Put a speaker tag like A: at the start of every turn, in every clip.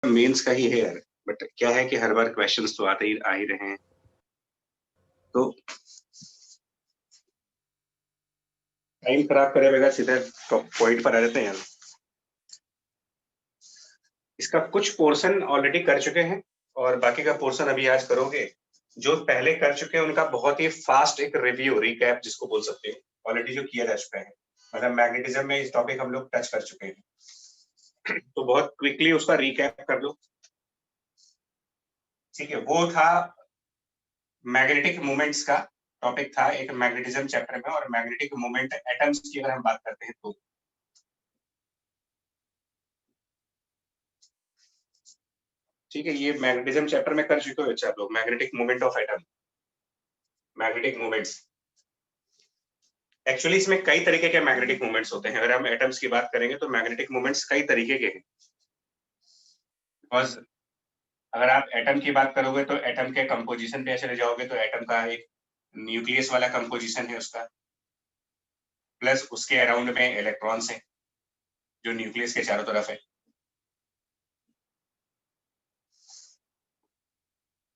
A: Mains का ही है यार, बट क्या है कि हर बार क्वेश्चंस तो आते ही आ ही रहे हैं, तो टाइम खराब करे बगैर सीधे पॉइंट पर आ जाते हैं यार। इसका कुछ पोर्शन ऑलरेडी कर चुके हैं और बाकी का पोर्शन अभी आज करोगे। जो पहले कर चुके हैं उनका बहुत ही फास्ट एक रिव्यू रिकैप जिसको बोल सकते हैं, ऑलरेडी जो किया जा चुका है, मतलब मैग्नेटिज्म में इस टॉपिक हम लोग टच कर चुके हैं तो बहुत क्विकली उसका रिकैप कर लो। ठीक है, वो था मैग्नेटिक मोमेंट्स का टॉपिक था एक मैग्नेटिज्म चैप्टर में, और मैग्नेटिक मोमेंट एटम्स की अगर हम बात करते हैं तो ठीक है, ये मैग्नेटिज्म चैप्टर में कर चुके हो अच्छा आप लोग, magnetic moment of atom, magnetic moments. Actually इसमें कई तरीके के मैग्नेटिक मोमेंट्स होते हैं। अगर हम एटम्स की बात करेंगे तो मैग्नेटिक मोमेंट्स कई तरीके के हैं। बिकॉज अगर आप एटम की बात करोगे तो एटम के कंपोजिशन पे चले जाओगे तो एटम का एक न्यूक्लियस वाला कंपोजिशन है उसका, प्लस उसके अराउंड में इलेक्ट्रॉन्स है जो न्यूक्लियस के चारों तरफ है।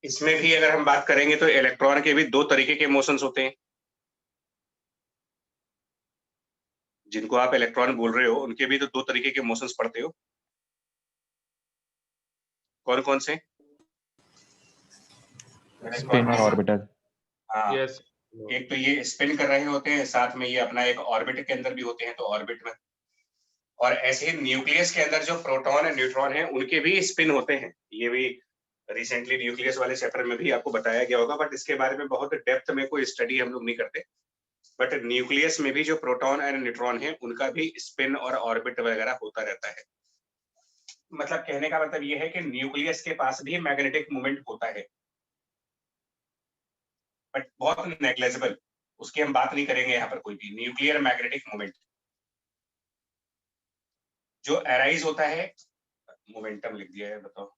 A: इसमें भी अगर हम बात करेंगे तो इलेक्ट्रॉन के भी दो तरीके के मोशंस होते हैं। जिनको आप इलेक्ट्रॉन बोल रहे हो उनके भी तो दो तरीके के मोशंस पढ़ते हो, कौन कौन से?
B: स्पिन और ऑर्बिटल।
A: हाँ,
C: यस,
A: एक तो ये स्पिन कर रहे होते हैं, साथ में ये अपना एक ऑर्बिट के अंदर भी होते हैं तो ऑर्बिट में, और ऐसे ही न्यूक्लियस के अंदर जो प्रोटॉन और न्यूट्रॉन है उनके भी स्पिन होते हैं। ये भी रिसेंटली न्यूक्लियस वाले चैप्टर में भी आपको बताया गया होगा, बट इसके बारे में बहुत डेप्थ में कोई स्टडी हम लोग नहीं करते। बट न्यूक्लियस में भी जो प्रोटॉन और न्यूट्रॉन है उनका भी स्पिन और ऑर्बिट वगैरह होता रहता है। मतलब कहने का मतलब ये है कि न्यूक्लियस के पास भी मैग्नेटिक मोमेंट होता है, बट बहुत नेग्लेजिबल, उसकी हम बात नहीं करेंगे यहाँ पर कोई भी। न्यूक्लियर मैग्नेटिक मोमेंट जो अराइज होता है, मोमेंटम लिख दिया है बताओ,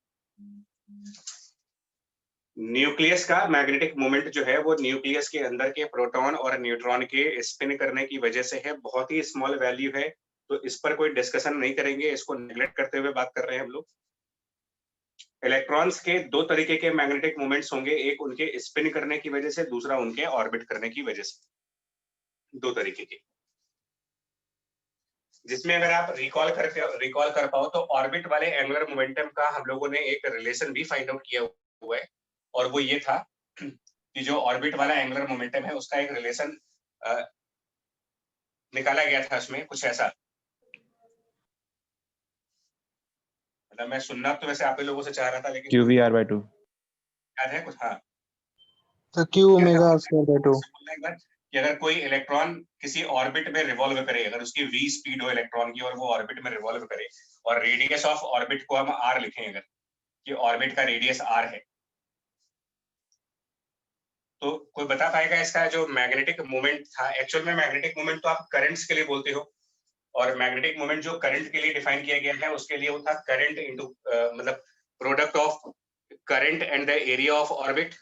A: न्यूक्लियस का मैग्नेटिक मोमेंट जो है वो न्यूक्लियस के अंदर के प्रोटॉन और न्यूट्रॉन के स्पिन करने की वजह से है। बहुत ही स्मॉल वैल्यू है तो इस पर कोई डिस्कशन नहीं करेंगे, इसको नेग्लेक्ट करते हुए बात कर रहे हैं हम लोग। इलेक्ट्रॉन्स के दो तरीके के मैग्नेटिक मोमेंट्स होंगे, एक उनके स्पिन करने की वजह से, दूसरा उनके ऑर्बिट करने की वजह से। दो तरीके के, जिसमें अगर आप रिकॉल कर पाओ तो ऑर्बिट वाले एंगुलर मोमेंटम का हम लोगों ने एक रिलेशन भी फाइंड आउट किया हुआ है, और वो ये था कि जो ऑर्बिट वाला एंगुलर मोमेंटम है उसका एक रिलेशन निकाला गया था उसमें कुछ ऐसा। मतलब मैं सुनना तो वैसे आप लोगों से चाह रहा था लेकिन
B: QVR/2
A: याद है कुछ? हाँ,
D: तो Q ओमेगा स्क्वायर बाय 2
A: एक बार कि अगर कोई इलेक्ट्रॉन किसी ऑर्बिट में रिवॉल्व करे, अगर उसकी v स्पीड हो इलेक्ट्रॉन की और वो ऑर्बिट में रिवॉल्व करे, और रेडियस ऑफ ऑर्बिट को हम r लिखें, अगर कि ऑर्बिट का रेडियस r है, तो कोई बता पाएगा इसका जो मैग्नेटिक मोमेंट था? एक्चुअल में मैग्नेटिक मोमेंट तो आप करंट्स के लिए बोलते हो, और मैग्नेटिक मोमेंट जो करंट के लिए डिफाइन किया गया है उसके लिए वो था करंट इनटू मतलब product of current and the area of orbit.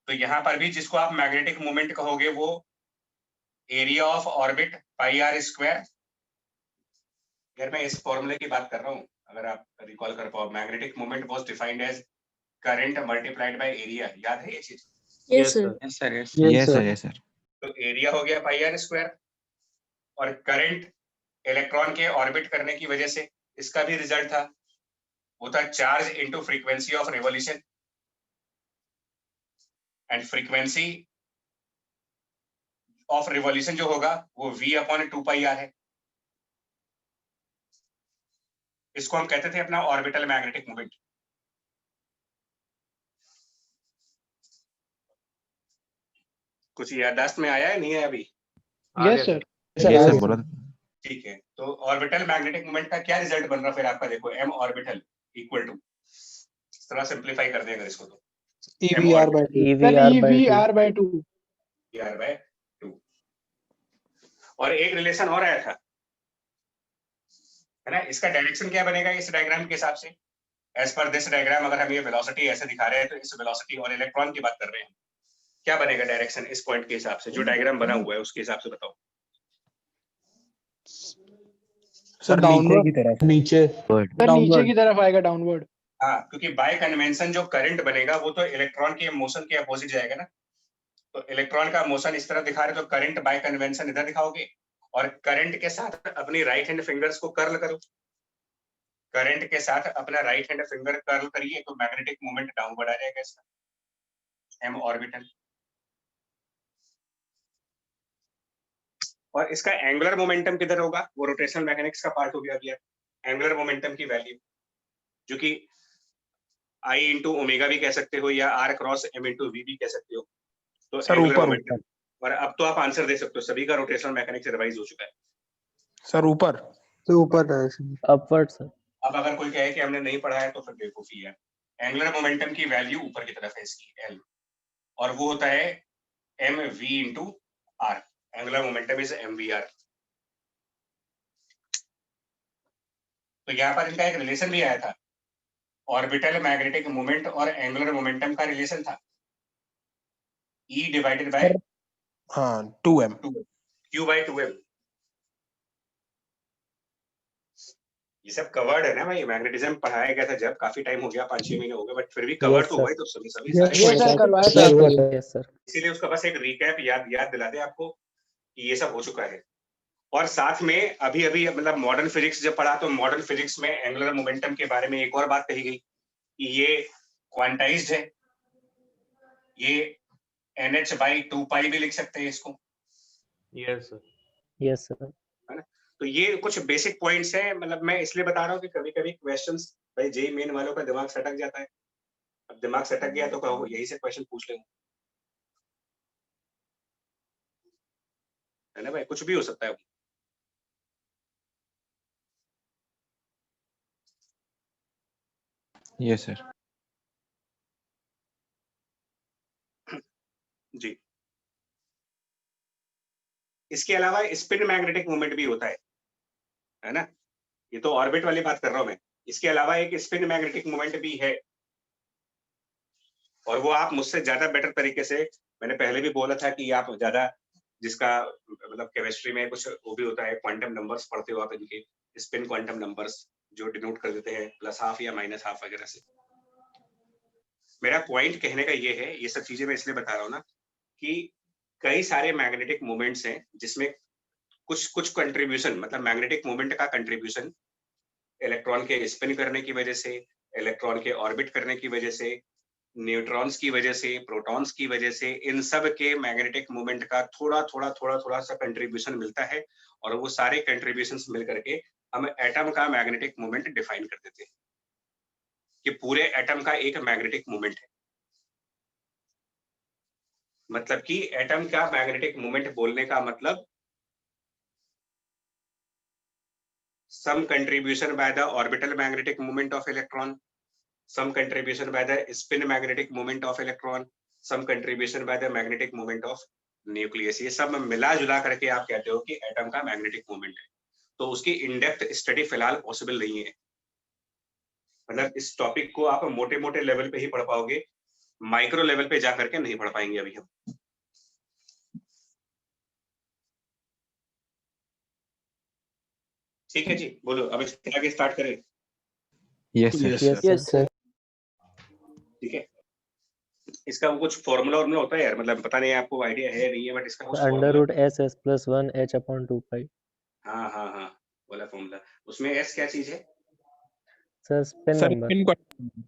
A: तो यहाँ पर भी जिसको आप मैग्नेटिक मोमेंट कहोगे वो area of orbit pi R square. यार मैं इस फॉर्मूले की बात कर रहा हूँ, अगर आप रिकॉल कर पाओ, magnetic moment was defined as current multiplied by area. याद है ये चीज?
C: Yes sir,
B: yes sir
D: Yes,
B: yes
D: sir.
B: Sir yes sir.
A: तो एरिया हो गया पाई आर स्क्वायर, और करंट इलेक्ट्रॉन के ऑर्बिट करने की वजह से इसका भी रिजल्ट था, वो था charge into frequency of revolution, and frequency of revolution जो होगा वो v/2πr है। इसको हम कहते थे अपना ऑर्बिटल मैग्नेटिक मोमेंट। कुछ याददाश्त में आया है, नहीं है अभी?
D: यस सर
B: यस सर बोला।
A: ठीक है, तो ऑर्बिटल मैग्नेटिक मोमेंट का क्या रिजल्ट बन रहा फिर आपका? देखो m ऑर्बिटल इक्वल टू, थोड़ा सिंपलीफाई कर देंगे इसको, तो
D: EVR by 2 EVR by 2
A: ER/2। और एक रिलेशन और आया था, है ना? इसका डायरेक्शन क्या बनेगा इस डायग्राम के हिसाब से? एज पर दिस डायग्राम अगर हम ये वेलोसिटी ऐसे दिखा रहे हैं तो इस वेलोसिटी और इलेक्ट्रॉन की बात कर रहे हैं, क्या बनेगा डायरेक्शन इस पॉइंट के हिसाब से? जो डायग्राम बना हुआ है उसके हिसाब से बताओ।
D: सर डाउनवर्ड
C: की तरफ
D: नीचे
B: Word.
D: सर नीचे की तरफ आएगा डाउनवर्ड।
A: हाँ, क्योंकि बाय कन्वेंशन जो करंट बनेगा वो तो इलेक्ट्रॉन के मोशन के अपोजिट जाएगा ना। तो इलेक्ट्रॉन का मोशन इस तरह दिखा रहे तो करंट बाय कन्वेंशन इधर दिखाओगे, और करंट के साथ अपनी राइट हैंड फिंगर्स को कर्ल करो। करंट के साथ अपना राइट हैंड फिंगर कर्ल करिए तो मैग्नेटिक मोमेंट डाउनवर्ड आ जाएगा इसका, एम ऑर्बिटल। और इसका एंगुलर मोमेंटम किधर होगा, वो रोटेशनल मैकेनिक्स का पार्ट हो गया अभी। एंगुलर मोमेंटम की वैल्यू जो कि I इंटू ओमेगा भी कह सकते हो या R cross M into V भी कह सकते हो। तो
C: सर
A: एंगुलर
C: ऊपर
A: मोमेंटम, और अब तो आप आंसर दे सकते हो, सभी का रोटेशनल मैकेनिक्स रिवाइज हो चुका है।
C: सर ऊपर
D: तो ऊपर डायरेक्शन
E: अपवर्ड सर।
A: अब अगर कोई कहे कि हमने नहीं पढ़ा है तो फिर बेवकूफी है। एंगुलर मोमेंटम की वैल्यू ऊपर की तरफ है इसकी, L, और वो होता है mv into R। Angular momentum is mvr। तो यहाँ पर इनका एक रिलेशन भी आया था, ऑर्बिटल मैग्नेटिक मोमेंट और एंगुलर मोमेंटम का रिलेशन था, E डिवाइडेड बाय
C: हाँ 2m।
A: Q by 2m। ये सब कवर्ड है ना भाई, मैग्नेटिज्म पढ़ाया गया था जब, काफी टाइम हो गया, 5-6 महीने हो गए, बट फिर भी कवर्ड तो हुआ ही, तो सभी सारे
D: ये सर करवाया था
E: यस
D: आपको।
E: Sir, yes sir.
A: इसीलिए उसका बस एक रिकैप याद दिला दे आपको कि ये सब हो चुका है। और साथ में अभी अभी मतलब मॉडर्न फिजिक्स जब पढ़ा तो मॉडर्न फिजिक्स में एंगुलर मोमेंटम के बारे में एक और बात कही गई कि ये क्वांटाइज्ड है, ये NH/2π भी लिख सकते हैं इसको।
E: Yes sir.
A: है ना। तो ये कुछ बेसिक पॉइंट्स हैं, मतलब मैं इसलिए बता रहा हूँ कि कभी कभी क्वेश्चंस भाई जेई मेन वालों का दिमाग सटक जाता है। अब दिमाग सटक गया तो कहो यही से क्वेश्चन पूछ लेंगे, है ना भाई, कुछ भी हो सकता है।
B: Yes, sir.
A: जी। इसके अलावा स्पिन मैग्नेटिक मूवमेंट भी होता है ना। ये तो ऑर्बिट वाली बात कर रहा हूं मैं। इसके अलावा एक स्पिन मैग्नेटिक मूवमेंट भी है, और वो आप मुझसे ज्यादा बेटर तरीके से, मैंने पहले भी बोला था कि आप ज्यादा, जिसका मतलब केमिस्ट्री में कुछ वो भी होता है, क्वांटम नंबर्स पढ़ते हो आप इनके, स्पिन क्वांटम नंबर्स जो डिनोट कर देते हैं +½ या -½ वगैरह से। मेरा पॉइंट कहने का ये है, ये सब चीजें मैं इसलिए बता रहा हूँ ना कि कई सारे मैग्नेटिक मूवमेंट्स हैं जिसमें कुछ कंट्रीब्यूशन, मतलब मैग्नेटिक मूवमेंट का कंट्रीब्यूशन इलेक्ट्रॉन के स्पिन करने की वजह से, इलेक्ट्रॉन के ऑर्बिट करने की वजह से, न्यूट्रॉन्स की वजह से, प्रोटॉन्स की वजह से, इन सब के मैग्नेटिक मूवमेंट का थोड़ा सा कंट्रीब्यूशन मिलता है, और वो सारे कंट्रीब्यूशंस मिल करके हम एटम का मैग्नेटिक मूवमेंट डिफाइन कर देते हैं कि पूरे एटम का एक मैग्नेटिक मूवमेंट है। मतलब कि एटम का मैग्नेटिक मूवमेंट बोलने का मतलब some contribution by the orbital magnetic moment of electron, some contribution by the spin magnetic moment of electron, some contribution by the magnetic moment of nucleus। ये सब मिला जुला करके आप कहते हो कि एटम का मैग्नेटिक मोमेंट है। तो उसकी इन डेप्थ स्टडी फिलहाल पॉसिबल नहीं है, मतलब इस टॉपिक को आप मोटे मोटे लेवल पे ही पढ़ पाओगे, माइक्रो लेवल पे जा करके नहीं पढ़ पाएंगे अभी हम। ठीक है जी, बोलो अब इसके आगे स्टार्ट करें।
B: Yes, sir.
E: Yes sir.
A: ठीक है, इसका वो कुछ फॉर्मूला होता है यार, मतलब पता नहीं आपको आइडिया है नहीं है, बट इसका कुछ
E: √SS+1H/2π।
A: हाँ हाँ हाँ, वाला फॉर्मूला। उसमें एस क्या चीज है?
E: Sir spin
C: sir
E: number.
C: Spin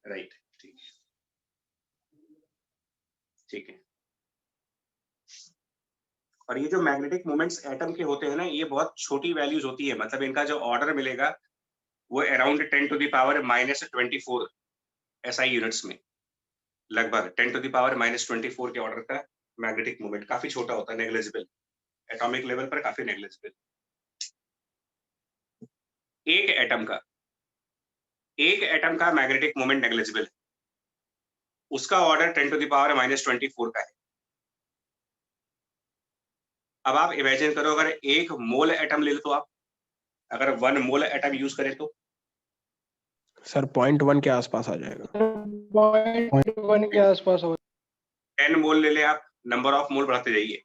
A: right, ठीक है, ठीक है। और ये जो मैग्नेटिक मोमेंट्स एटम के होते हैं ना, ये बहुत छोटी वैल्यूज होती है, मतलब इनका जो ऑर्डर मिलेगा वो अराउंड 10⁻⁻24 SI यूनिट्स में, लगभग 10⁻⁻24 के ऑर्डर का मैग्नेटिक मोमेंट, काफी छोटा होता है, नेग्लिजिबल, एटॉमिक लेवल पर काफी नेग्लिजिबल। एक एटम का मैग्नेटिक मोमेंट नेग्लिजिबल है, उसका ऑर्डर 10⁻⁻24 का है। अब आप इमेजिन करो, अगर 1 मोल एटम ले लो तो आप, अगर 1 मोल एटम यूज करें तो
C: सर 0.1 के आसपास आ जाएगा।
D: 0.1 के आसपास हो।
A: 10 मोल ले ले आप, नंबर ऑफ मोल बढ़ाते जाइए,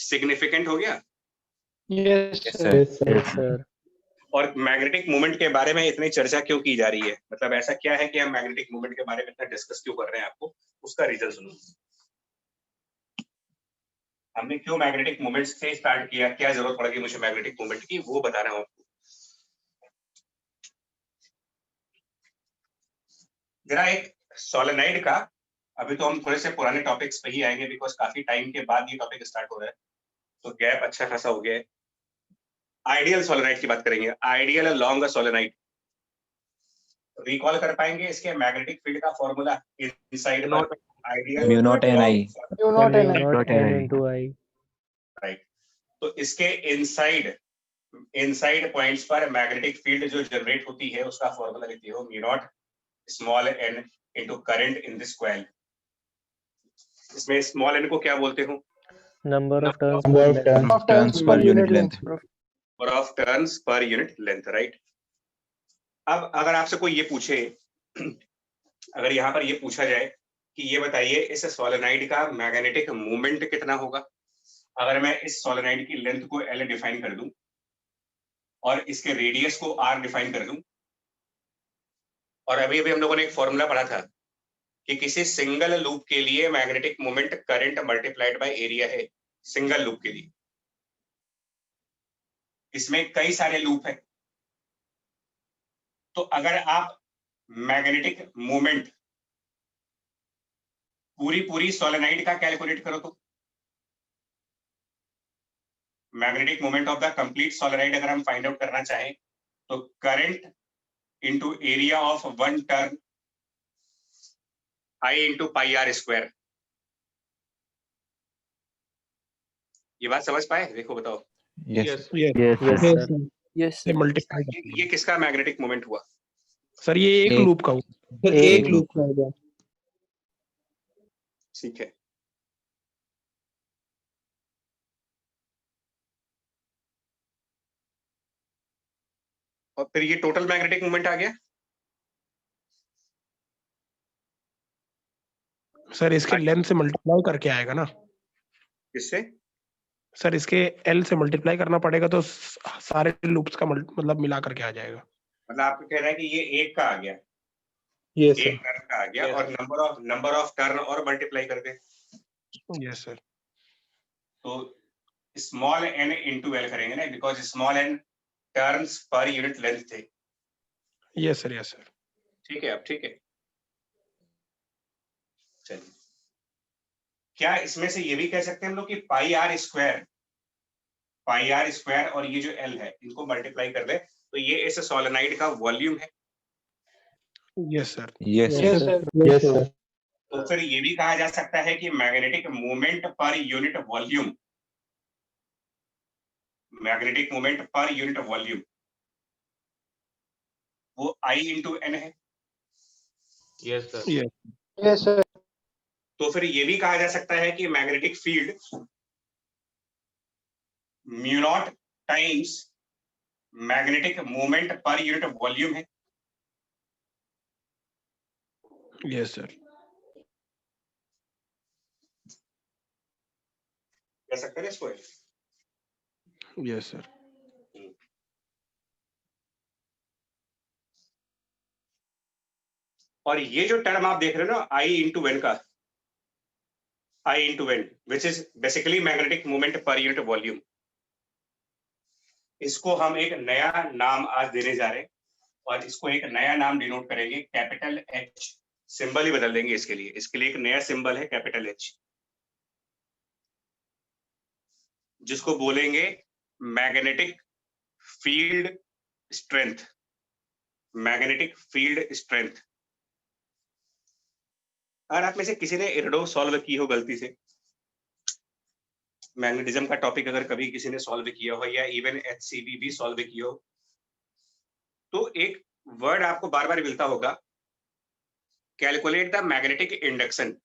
A: सिग्निफिकेंट हो गया।
D: Yes,
B: Yes,
D: sir.
B: sir.
E: Yes, sir.
A: और मैग्नेटिक मोमेंट के बारे में इतनी चर्चा क्यों की जा रही है, मतलब ऐसा क्या है कि हम मैग्नेटिक मोमेंट के बारे में इतना डिस्कस क्यों कर रहे हैं, आपको उसका रीजन सुनो। हमने क्यों मैग्नेटिक मोमेंट से स्टार्ट किया, क्या जरूरत पड़ेगी मुझे मैग्नेटिक मोमेंट की, वो बता रहा हूँ आपको। जरा एक सोलेनॉइड का, अभी तो हम थोड़े से पुराने टॉपिक्स पे ही आएंगे बिकॉज काफी टाइम के बाद ये टॉपिक स्टार्ट हो रहा है, तो गैप अच्छा खासा हो गया है। आइडियल सोलेनॉइड की बात करेंगे, आइडियल लॉन्ग सोलेनॉइड। रिकॉल कर पाएंगे इसके मैग्नेटिक फील्ड का फॉर्मूला इनसाइड पर? Ideal
B: Mu naught Ni.
D: You not
E: Mu
D: an
E: naught
B: N
E: N
B: I.
E: into I.
A: Right. तो इसके इनसाइड पॉइंट्स पर मैग्नेटिक फील्ड जो जनरेट होती है उसका फॉर्मूला लिखते हो mu naught small N into current in this coil. इसमें स्मॉल एन को क्या बोलते हो?
E: Number of turns
D: Number
E: per
D: of
E: length.
D: of turns per unit length.
A: और of turns per unit length, right. अब अगर आपसे कोई ये पूछे, अगर यहाँ पर ये पूछा जाए कि ये बताइए इस सोलेनॉइड का मैग्नेटिक मूवमेंट कितना होगा, अगर मैं इस सोलेनॉइड की लेंथ को L डिफाइन कर दूं और इसके रेडियस को R डिफाइन कर दूं, और अभी अभी हम लोगों ने एक फॉर्मूला पढ़ा था कि किसी सिंगल लूप के लिए magnetic moment current multiplied by area है, सिंगल लूप के लिए। इसमें कई सारे लूप है, तो अगर आप मैग्नेटिक मोमेंट पूरी सोलेनॉइड का कैलकुलेट करो तो magnetic moment of the complete solenoid अगर हम फाइंड आउट करना चाहें तो current into area of one turn I into pi R square. ये बात समझ पाए? देखो बताओ,
B: Yes.
C: Yes.
E: Yes,
D: Yes,
E: sir.
D: sir.
F: Yes,
C: ये
F: sir.
C: मल्टीप्लाई
A: ये किसका मैग्नेटिक मोमेंट हुआ?
C: सर ये एक
B: एक-
C: लूप का हुआ।
D: Sir,
E: एक
D: एक loop का होगा।
A: ठीक है, और फिर ये टोटल मैग्नेटिक मोमेंट आ गया।
C: सर इसके लेंथ से मल्टीप्लाई करके आएगा ना
A: किससे?
C: सर, इसके L से मल्टीप्लाई करना पड़ेगा तो सारे लूप्स का मतलब मिला करके आ जाएगा।
A: मतलब आपको कह रहा है कि ये एक का आ गया,
D: Yes, sir.
A: एक टर्न का आ गया, और नंबर ऑफ टर्न और मल्टीप्लाई कर दे
C: यस सर।
A: तो स्मॉल एन इंटू एल करेंगे ना, because small n turns per unit length थे।
C: Yes sir, yes sir.
A: ठीक है, अब ठीक है। चलिए, क्या इसमें से ये भी कह सकते हैं हम लोग कि पाई आर स्क्वायर और ये जो एल है इनको मल्टीप्लाई कर दे तो ये इस सोलेनॉइड का वॉल्यूम है।
C: Yes sir.
B: Yes.
D: Yes, sir. Yes, sir.
A: तो फिर ये भी कहा जा सकता है कि magnetic moment per unit volume, magnetic moment per unit volume वो I इंटू एन है।
G: Yes, sir.
D: Yes, sir.
A: तो फिर ये भी कहा जा सकता है कि magnetic field mu naught times magnetic moment per unit volume है।
C: Yes sir.
A: कह सकते हैं इसको?
C: Yes sir.
A: और ये जो टर्म आप देख रहे हो ना I इंटू एन का, I into N which is basically magnetic moment per unit volume, इसको हम एक नया नाम आज देने जा रहे हैं और इसको एक नया नाम डिनोट करेंगे, कैपिटल H। सिंबल ही बदल देंगे इसके लिए एक नया सिंबल है कैपिटल H, जिसको बोलेंगे magnetic field strength. Magnetic field strength. अगर आप में से किसी ने इरडो सॉल्व की हो गलती से, मैग्नेटिज्म का टॉपिक अगर कभी किसी ने सॉल्व किया हो या इवन HCV भी सॉल्व किया हो, तो एक वर्ड आपको बार बार मिलता होगा, calculate the magnetic induction.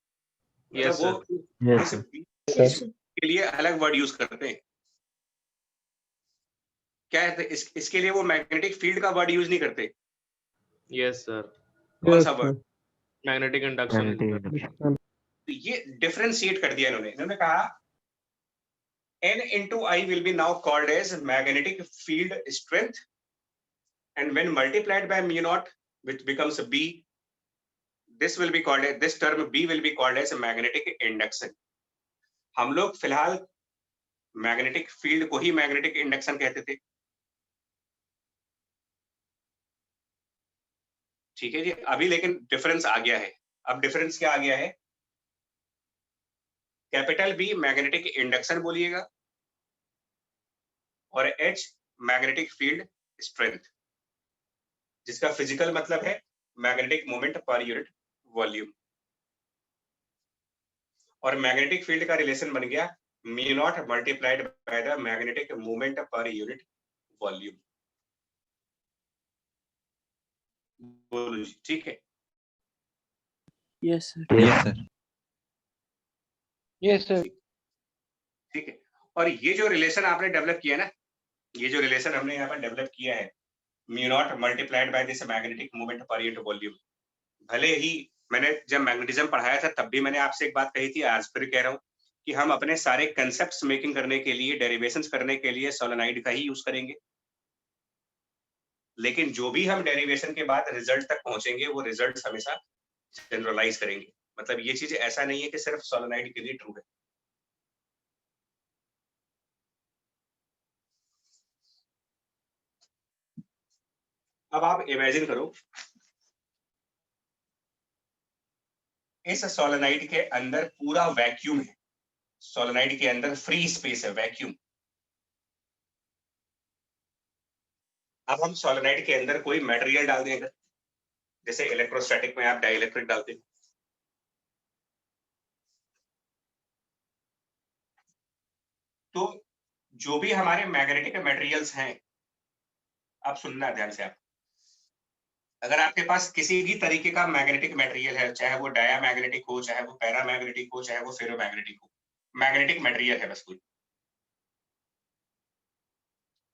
G: Yes,
A: वो
B: Yes.
A: इस के लिए अलग वर्ड यूज करते हैं। क्या है इसके लिए वो मैग्नेटिक फील्ड का वर्ड यूज नहीं करते।
G: Yes, sir.
A: कौन
D: Yes,
A: सा word?
G: Magnetic induction.
B: Magnetic induction.
A: ये डिफरेंशिएट कर दिया इन्होंने कहा N into I will be now called as magnetic field strength, and when multiplied by mu naught, which becomes B, this will be called as, this term B will be called as magnetic induction. हम लोग फिलहाल magnetic field को ही magnetic induction कहते थे, ठीक है जी। अभी लेकिन डिफरेंस आ गया है। अब डिफरेंस क्या आ गया है? कैपिटल बी मैग्नेटिक इंडक्शन बोलिएगा और H मैग्नेटिक फील्ड स्ट्रेंथ, जिसका फिजिकल मतलब है magnetic moment per unit volume. और मैग्नेटिक फील्ड का रिलेशन बन गया mu naught multiplied by the magnetic moment per unit volume. बोलो जी, ठीक है?
E: Yes, sir.
B: Yes, sir.
D: Yes, sir.
A: ठीक है। और ये जो रिलेशन आपने डेवलप किया ना, ये जो रिलेशन हमने यहाँ पर डेवलप किया है, mu naught multiplied by this magnetic moment per unit volume, भले ही मैंने जब मैग्नेटिज्म पढ़ाया था तब भी मैंने आपसे एक बात कही थी, आज फिर कह रहा हूँ कि हम अपने सारे कंसेप्ट्स मेकिंग करने के लिए, डेरिवेशंस करने के लिए सोलेनोइड का ही यूज करेंगे। लेकिन जो भी हम डेरिवेशन के बाद रिजल्ट तक पहुंचेंगे, वो रिजल्ट्स हमेशा जनरलाइज करेंगे। मतलब ये चीज ऐसा नहीं है कि सिर्फ सोलेनोइड के लिए ट्रू है। अब आप इमेजिन करो, इस सोलेनोइड के अंदर पूरा वैक्यूम है, सोलेनोइड के अंदर फ्री स्पेस है, वैक्यूम। अब हम सोलेनोइड के अंदर कोई मटेरियल डाल देंगे, जैसे इलेक्ट्रोस्टैटिक में आप डाइलेक्ट्रिक डालते हैं, तो जो भी हमारे मैग्नेटिक मटेरियल्स हैं, आप सुनना ध्यान से आप, अगर आपके पास किसी भी तरीके का मैग्नेटिक मटेरियल है, चाहे वो डायामैग्नेटिक हो, चाहे वो पैरामैग्नेटिक हो, चाहे वो फेरोमैग्नेटिक हो, मैग्नेटिक मटेरियल है बस कोई,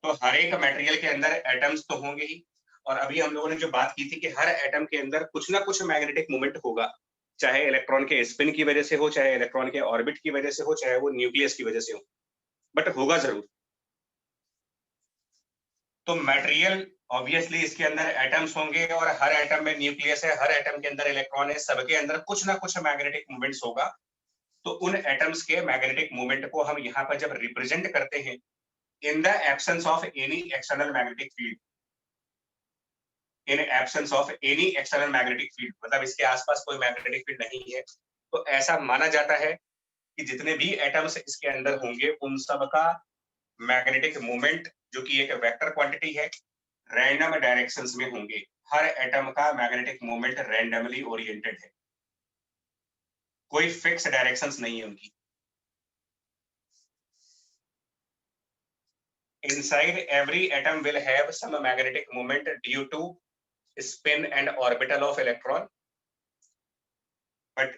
A: तो हर एक मटेरियल के अंदर एटम्स तो होंगे ही। और अभी हम लोगों ने जो बात की थी कि हर एटम के अंदर कुछ ना कुछ मैग्नेटिक मूवमेंट होगा, चाहे इलेक्ट्रॉन के स्पिन की वजह से हो, चाहे इलेक्ट्रॉन के ऑर्बिट की वजह से हो, चाहे वो न्यूक्लियस की वजह से हो, बट होगा जरूर। तो मटेरियल ऑब्वियसली इसके अंदर एटम्स होंगे और हर एटम में न्यूक्लियस है, हर एटम के अंदर इलेक्ट्रॉन है, सबके अंदर कुछ ना कुछ मैग्नेटिक मूवमेंट्स होगा। तो उन एटम्स के मैग्नेटिक मूवमेंट को हम यहाँ पर जब रिप्रेजेंट करते हैं in the absence of any external magnetic field, in absence of any external magnetic field, मतलब इसके आसपास कोई मैग्नेटिक फील्ड नहीं है, तो ऐसा माना जाता है कि जितने भी एटम्स इसके अंदर होंगे उन सब का मैग्नेटिक मूवमेंट, जो कि एक वेक्टर क्वांटिटी है, रैंडम डायरेक्शंस में होंगे। हर एटम का मैग्नेटिक मूवमेंट रैंडमली ओरिएंटेड है, कोई फिक्स डायरेक्शंस नहीं है उनकी। Inside every atom will have some magnetic moment due to spin and orbital of electron, but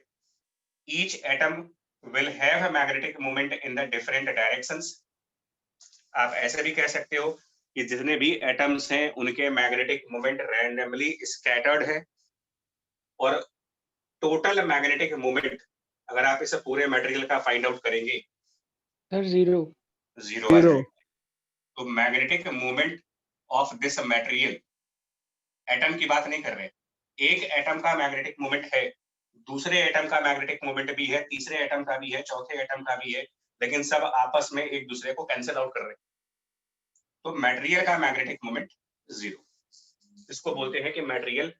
A: each atom will have a magnetic moment in the different directions. आप ऐसे भी कह सकते हो कि जितने भी एटम्स हैं उनके मैग्नेटिक मोमेंट रैंडमली स्कैटर्ड है, और टोटल मैग्नेटिक मोमेंट अगर आप इसे पूरे मटेरियल का फाइंड आउट करेंगे,
D: Sir, zero.
A: जीरो आ जाएगा। तो magnetic moment of this material, atom की बात नहीं कर रहे, एक एटम का मैग्नेटिक मोमेंट है, दूसरे एटम का मैग्नेटिक मोमेंट भी है, तीसरे एटम का भी है, चौथे एटम का भी है, लेकिन सब आपस में एक दूसरे को कैंसिल आउट कर रहे हैं। तो मटेरियल का मैग्नेटिक मोमेंट जीरो। इसको बोलते हैं कि मटेरियल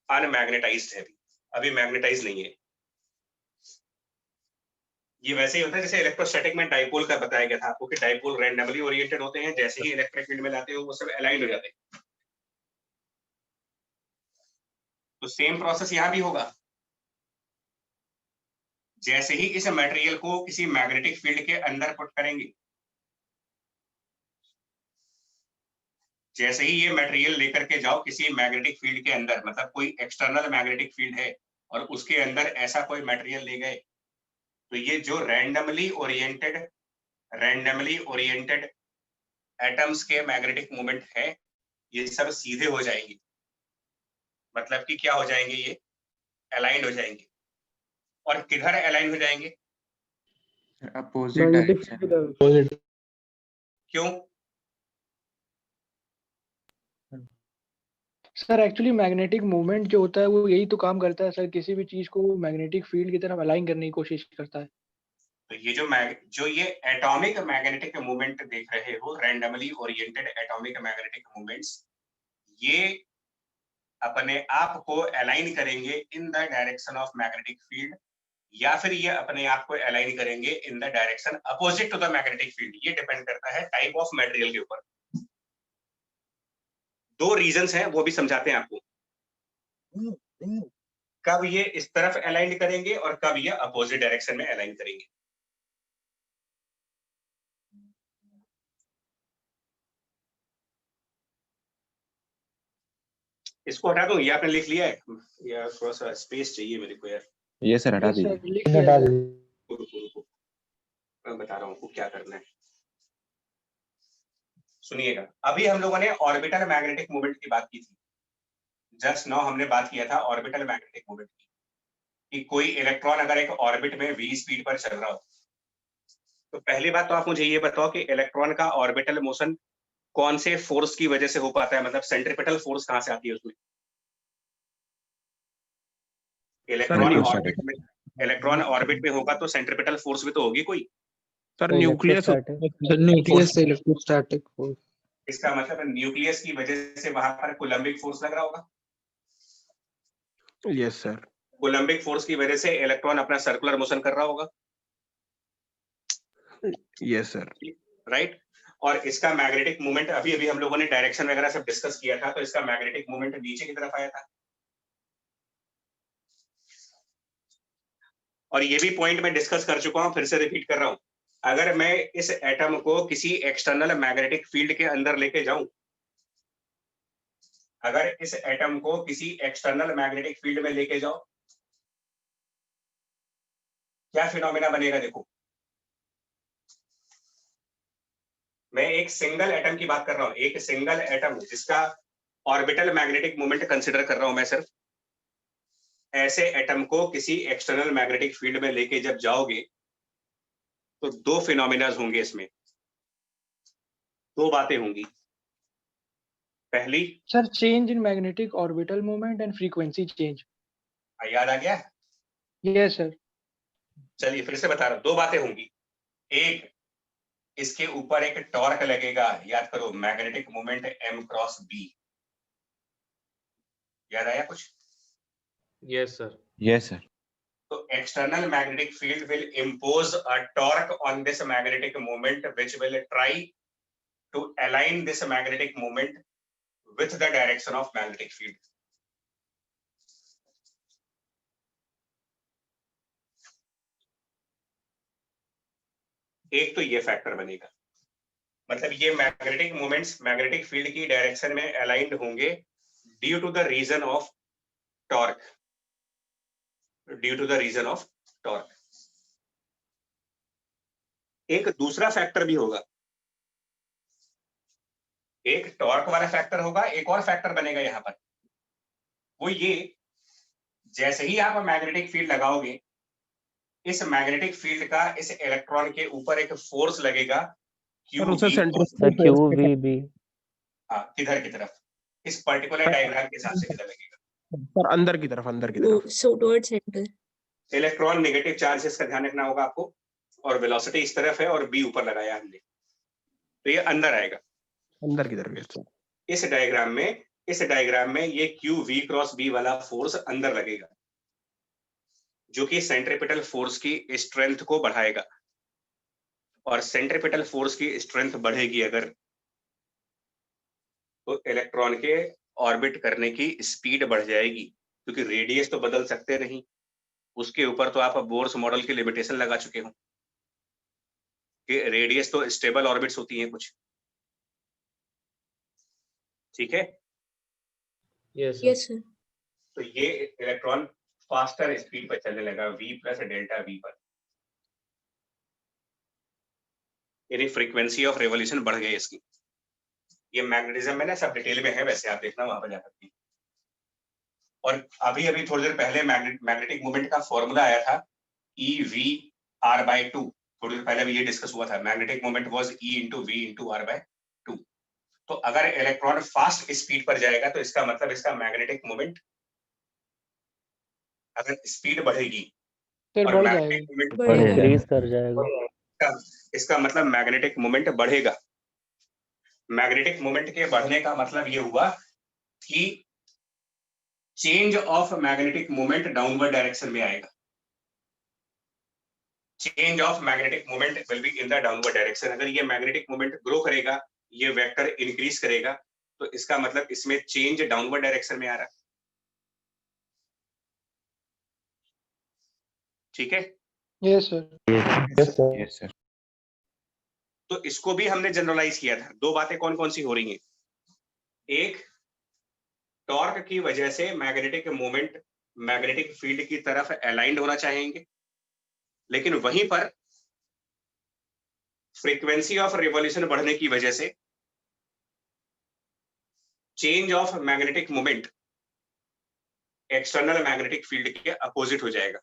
A: अनमैग्नेटाइज्ड है, अभी मैग्नेटाइज नहीं है। ये वैसे ही होता है जैसे इलेक्ट्रोस्टैटिक में डाइपोल का बताया गया था आपको कि डाइपोल रैंडमली ओरिएंटेड होते हैं, जैसे ही इलेक्ट्रिक फील्ड में लाते हो वो सब अलाइन हो जाते हैं। तो सेम प्रोसेस यहाँ भी होगा, जैसे ही इस मटेरियल को किसी मैग्नेटिक फील्ड के अंदर पुट करेंगे, जैसे ही ये मटेरियल लेकर के जाओ किसी मैग्नेटिक फील्ड के अंदर, मतलब कोई एक्सटर्नल मैग्नेटिक फील्ड है और उसके अंदर ऐसा कोई मटेरियल ले गए, तो ये जो रैंडमली ओरिएंटेड एटम्स के मैग्नेटिक मोमेंट है, ये सब सीधे हो जाएंगे। मतलब कि क्या हो जाएंगे, ये अलाइंड हो जाएंगे। और किधर अलाइन हो जाएंगे?
B: Opposite
D: magnetic
B: direction
D: field opposite.
A: क्यों?
D: सर एक्चुअली मैग्नेटिक मूवमेंट जो होता है वो यही तो काम करता है सर, किसी भी चीज को मैग्नेटिक फील्ड की तरफ अलाइन करने की कोशिश करता है।
A: तो ये जो ये एटॉमिक मैग्नेटिक मूवमेंट देख रहे हो, randomly oriented atomic magnetic movements, ये अपने आप को अलाइन करेंगे in the direction of magnetic field, या फिर ये अपने आप को अलाइन करेंगे in the direction opposite to the magnetic field. ये डिपेंड करता है टाइप ऑफ मटेरियल के ऊपर। दो रीजंस हैं, वो भी समझाते हैं आपको, कब ये इस तरफ अलाइन करेंगे और कब ये अपोजिट डायरेक्शन में अलाइन करेंगे। इसको हटा दूं, ये आपने लिख लिया है, या थोड़ा सा स्पेस चाहिए मेरे को यार।
B: ये सर हटा
D: Yes,
B: दीजिए।
D: sir, लिख दिया सर।
A: रुको, मैं बता रहा हूँ आपको क्या करना है। सुनिएगा, अभी हम लोगों ने ऑर्बिटल मैग्नेटिक मूवमेंट की बात की थी। जस्ट नाउ हमने बात किया था ऑर्बिटल मैग्नेटिक मूवमेंट की, कि कोई इलेक्ट्रॉन अगर एक ऑर्बिट में v स्पीड पर चल रहा हो, तो पहली बात तो आप मुझे ये बताओ कि इलेक्ट्रॉन का ऑर्बिटल मोशन कौन से फोर्स की वजह से हो पाता है, मतलब सेंट्रीपिटल फोर्स कहां से आती है उसमें? इलेक्ट्रॉन ऑर्बिट में होगा तो सेंट्रीपिटल फोर्स भी तो होगी कोई।
C: सर न्यूक्लियस
D: न्यूक्लियस से इलेक्ट्रोस्टैटिक फोर्स।
A: इसका मतलब न्यूक्लियस की वजह से वहां पर कूलम्बिक फोर्स लग रहा होगा।
C: Yes sir.
A: कूलम्बिक फोर्स की वजह से इलेक्ट्रॉन अपना सर्कुलर मोशन कर रहा होगा।
C: Yes sir.
A: राइट। और इसका मैग्नेटिक मूवमेंट अभी अभी हम लोगों ने डायरेक्शन वगैरह सब डिस्कस किया था, तो इसका मैग्नेटिक मूवमेंट नीचे की तरफ आया था। और ये भी पॉइंट मैं डिस्कस कर चुका हूं, फिर से रिपीट कर रहा हूं। अगर मैं इस एटम को किसी एक्सटर्नल मैग्नेटिक फील्ड के अंदर लेके जाऊं, अगर इस एटम को किसी एक्सटर्नल मैग्नेटिक फील्ड में लेके जाओ, क्या फिनोमेना बनेगा? देखो, मैं एक सिंगल एटम की बात कर रहा हूं, एक सिंगल एटम जिसका ऑर्बिटल मैग्नेटिक मोमेंट कंसिडर कर रहा हूं मैं सिर्फ। ऐसे एटम को किसी एक्सटर्नल मैग्नेटिक फील्ड में लेके जब जाओगे तो दो फिनोमिनाज होंगे इसमें, दो बातें होंगी। पहली,
D: sir change in magnetic orbital moment and frequency change.
A: याद आ गया?
D: Yes sir.
A: चलिए फिर से बता रहा हूं, दो बातें होंगी। एक, इसके ऊपर एक टॉर्क लगेगा, याद करो, magnetic moment m cross b। याद आया कुछ?
G: Yes, sir.
B: Yes sir.
A: तो external magnetic field will impose a torque on this magnetic moment which will try to align this magnetic moment with the direction of magnetic field. एक तो ये factor बनेगा, मतलब ये मैग्नेटिक मोमेंट्स मैग्नेटिक फील्ड की direction में aligned होंगे due to the reason of torque, due to the reason of torque. एक दूसरा फैक्टर भी होगा, एक टॉर्क वाला फैक्टर होगा, एक और फैक्टर बनेगा यहां पर। वो ये, जैसे ही आप मैग्नेटिक फील्ड लगाओगे, इस मैग्नेटिक फील्ड का इस इलेक्ट्रॉन के ऊपर एक फोर्स लगेगा
E: QVB।
A: किधर की तरफ? इस पर्टिकुलर डायग्राम के हिसाब से किधर लगेगा?
C: पर अंदर की तरफ, अंदर की तरफ।
F: So towards center.
A: Electron negative charge, इसका ध्यान रखना होगा आपको, और वेलोसिटी इस तरफ है और बी ऊपर लगाया हमने, तो ये अंदर आएगा,
C: अंदर की तरफ। Yes sir.
A: इस डायग्राम में ये क्यू वी क्रॉस बी वाला फोर्स अंदर लगेगा, जो कि सेंट्रीपिटल फोर्स की स्ट्रेंथ को बढ़ाएगा। और सेंट्रीपिटल फोर्स की स्ट्रेंथ बढ़ेगी अगर, तो इलेक्ट्रॉन के ऑर्बिट करने की स्पीड बढ़ जाएगी, क्योंकि रेडियस तो बदल सकते नहीं, उसके ऊपर तो आप बोर्स मॉडल की लिमिटेशन लगा चुके हो कि रेडियस तो स्टेबल ऑर्बिट्स होती हैं कुछ, ठीक है?
G: Yes, sir.
F: Yes, sir.
A: तो ये इलेक्ट्रॉन फास्टर स्पीड पर चलने लगा, v प्लस डेल्टा v पर, यानी फ्रीक्वेंसी ऑफ रेवोल्यूशन बढ़ गई इसकी। ये मैग्नेटिज्म में ना सब डिटेल में है, वैसे आप देखना वहां पर जाकर के। और अभी अभी थोड़ी देर पहले मैग्नेटिक मूवमेंट का फॉर्मूला आया था, E v r/2, थोड़ी देर पहले भी ये डिस्कस हुआ था, magnetic moment was E into V into R/2। तो अगर इलेक्ट्रॉन फास्ट स्पीड पर जाएगा तो इसका मतलब इसका मैग्नेटिक मोमेंट, अगर स्पीड बढ़ेगी
D: सर
A: और
D: बढ़
A: मैग्नेटिक
D: जाएगा,
A: मोमेंट
E: बढ़ेगा।
B: इंक्रीज
E: कर जाएगा।
A: इसका मतलब मैग्नेटिक मोमेंट बढ़ेगा। मैग्नेटिक मोमेंट के बढ़ने का मतलब ये हुआ कि change of magnetic moment downward direction में आएगा। Change of magnetic moment will be in the downward direction. अगर ये मैग्नेटिक मोमेंट ग्रो करेगा, ये वेक्टर इंक्रीज करेगा, तो इसका मतलब इसमें चेंज डाउनवर्ड डायरेक्शन में आ रहा है। ठीक है,
D: यस सर।
B: Yes sir.
A: तो इसको भी हमने जनरलाइज किया था। दो बातें कौन कौन सी हो रही हैं? एक, टॉर्क की वजह से मैग्नेटिक मोमेंट मैग्नेटिक फील्ड की तरफ अलाइंड होना चाहेंगे, लेकिन वहीं पर फ्रीक्वेंसी ऑफ रिवॉल्यूशन बढ़ने की वजह से change of magnetic moment external magnetic field के अपोजिट हो जाएगा।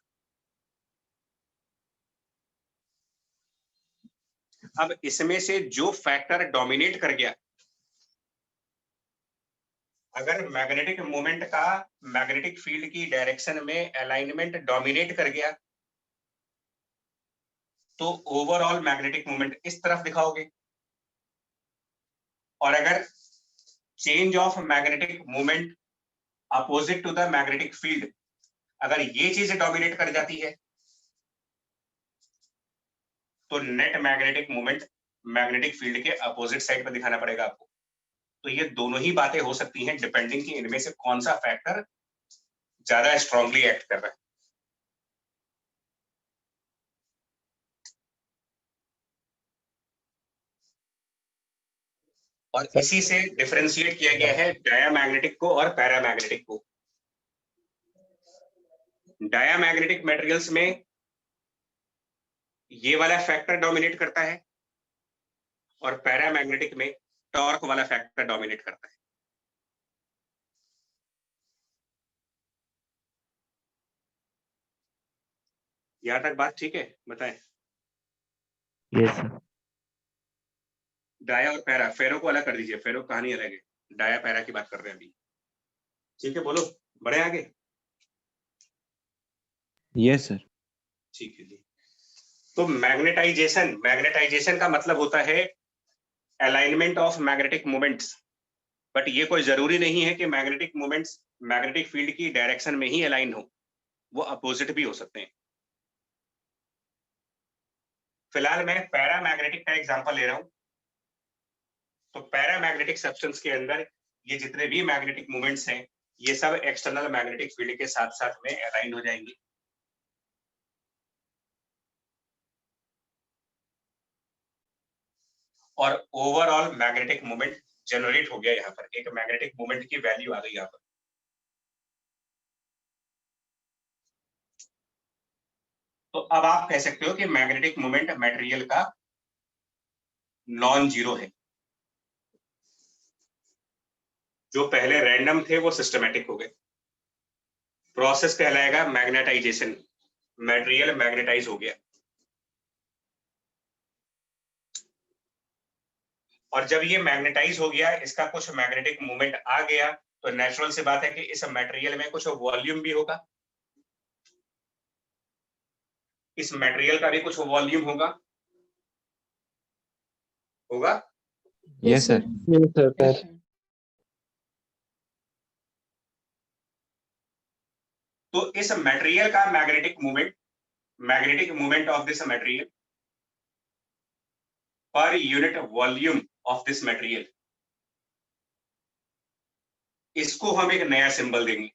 A: अब इसमें से जो फैक्टर डोमिनेट कर गया, अगर मैग्नेटिक मोमेंट का मैग्नेटिक फील्ड की डायरेक्शन में अलाइनमेंट डोमिनेट कर गया, तो ओवरऑल मैग्नेटिक मोमेंट इस तरफ दिखाओगे। और अगर change of magnetic moment opposite to the magnetic field, अगर ये चीज डोमिनेट कर जाती है, तो net magnetic moment magnetic field के अपोजिट साइड पर दिखाना पड़ेगा आपको। तो ये दोनों ही बातें हो सकती हैं डिपेंडिंग कि इनमें से कौन सा फैक्टर ज्यादा स्ट्रांगली एक्ट कर रहा है। और इसी से डिफरेंशिएट किया गया है डायामैग्नेटिक को और पैरामैग्नेटिक को। डायामैग्नेटिक मटेरियल्स में ये वाला फैक्टर डोमिनेट करता है और पैरामैग्नेटिक में टॉर्क वाला फैक्टर डोमिनेट करता है। यहां तक बात ठीक है? बताएं।
B: Yes sir.
A: डाया और पैरा, फेरो को अलग कर दीजिए, फेरो कहानी अलग है, डाया पैरा की बात कर रहे हैं अभी। ठीक है, बोलो, बढ़े आगे।
B: Yes sir.
A: ठीक है जी। तो मैग्नेटाइजेशन का मतलब होता है alignment of magnetic moments. But ये कोई जरूरी नहीं है कि मैग्नेटिक मोमेंट्स मैग्नेटिक फील्ड की डायरेक्शन में ही अलाइन हो, वो अपोजिट भी हो सकते हैं। फिलहाल मैं पैरामैग्नेटिक का एग्जांपल ले रहा हूं। तो पैरामैग्नेटिक सब्सटेंस के अंदर ये जितने भी मैग्नेटिक मोमेंट्स हैं, ये सब एक्सटर्नल मैग्नेटिक फील्ड के साथ साथ में अलाइन हो जाएंगे। और ओवरऑल मैग्नेटिक मोमेंट जनरेट हो गया। यहाँ पर एक मैग्नेटिक मोमेंट की वैल्यू आ गई यहाँ पर। तो अब आप कह सकते हो कि मैग्नेटिक मोमेंट मटेरियल का नॉन जीरो है। जो पहले रैंडम थे वो सिस्टमैटिक हो गए। प्रोसेस कहलाएगा मैग्नेटाइजेशन। मटेरियल मैग्नेटाइज हो गया। और जब ये मैग्नेटाइज हो गया, इसका कुछ मैग्नेटिक मोमेंट आ गया, तो नेचुरल सी बात है कि इस मटेरियल में कुछ वॉल्यूम भी होगा। इस मटेरियल का भी कुछ वॉल्यूम होगा। होगा?
B: Yes sir.
D: यस
A: तो इस मटेरियल का magnetic moment of this material per unit volume of this material, इसको हम एक नया सिंबल देंगे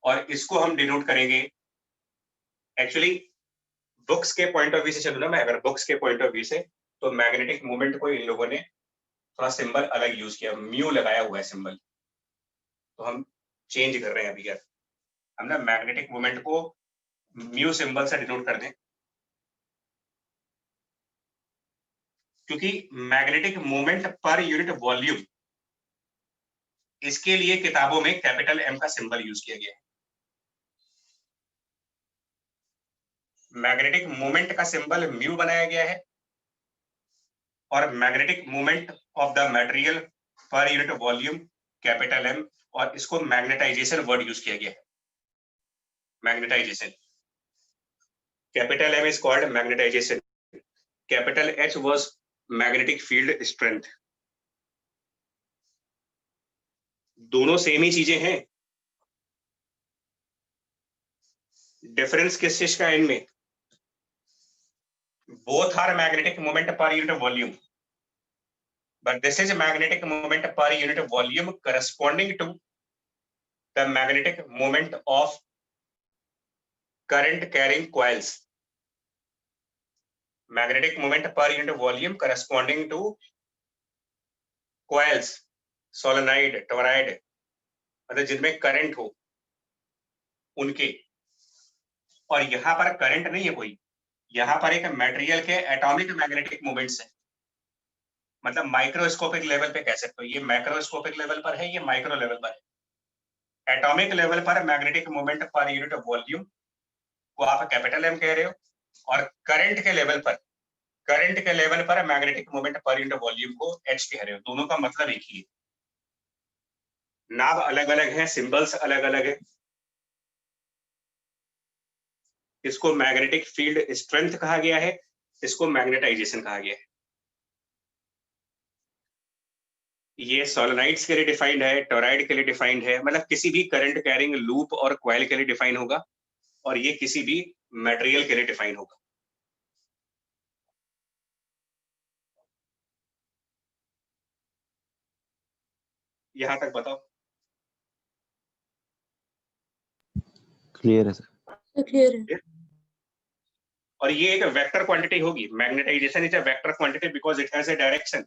A: और इसको हम डिनोट करेंगे। एक्चुअली बुक्स के पॉइंट ऑफ व्यू से चलूं ना मैं, अगर बुक्स के पॉइंट ऑफ व्यू से, तो मैग्नेटिक मोमेंट को इन लोगों ने थोड़ा सिंबल अलग यूज किया, म्यू लगाया हुआ है सिंबल। तो हम चेंज कर रहे हैं अभी। यार हम ना मैग्नेटिक मोमेंट को म्यू सिंबल से डिनोट कर दें, क्योंकि magnetic moment per unit volume, इसके लिए किताबों में कैपिटल एम का सिंबल यूज किया गया है। मैग्नेटिक मोमेंट का सिंबल म्यू बनाया गया है और magnetic moment of the material per unit volume capital M, और इसको मैग्नेटाइजेशन वर्ड यूज किया गया है। Magnetization, capital M is called magnetization, capital H was magnetic field strength. दोनों सेम ही चीजें हैं, डिफरेंस किस चीज का इनमें? Both are magnetic moment per unit volume, but this is magnetic moment per unit volume corresponding to the magnetic moment of current carrying coils. Magnetic moment per unit volume corresponding to coils, solenoid, toroid, मतलब जिनमें current हो उनके। और यहां पर current नहीं है कोई, यहां पर एक मटेरियल के एटॉमिक मैग्नेटिक मोमेंट्स है, मतलब माइक्रोस्कोपिक लेवल पे कह सकते हो। ये मैक्रोस्कोपिक लेवल पर है, ये माइक्रो लेवल पर है। एटॉमिक लेवल पर magnetic moment per unit volume को आप कैपिटल एम कह रहे हो, और करंट के लेवल पर magnetic moment per unit volume को एच कह रहे हो। दोनों का मतलब एक ही है, नाम अलग अलग है, सिंबल्स अलग अलग है। इसको मैग्नेटिक फील्ड स्ट्रेंथ कहा गया है, इसको मैग्नेटाइजेशन कहा गया है। ये सोलेनाइड्स के लिए डिफाइंड है, टोराइड के लिए डिफाइंड है, मतलब किसी भी करंट कैरिंग लूप और क्वाइल के लिए डिफाइन होगा, और ये किसी भी मटेरियल के लिए डिफाइन होगा। यहां तक बताओ।
B: क्लियर है सर।
E: क्लियर है।
A: और ये एक वेक्टर क्वांटिटी होगी। Magnetization is a vector quantity because it has a direction,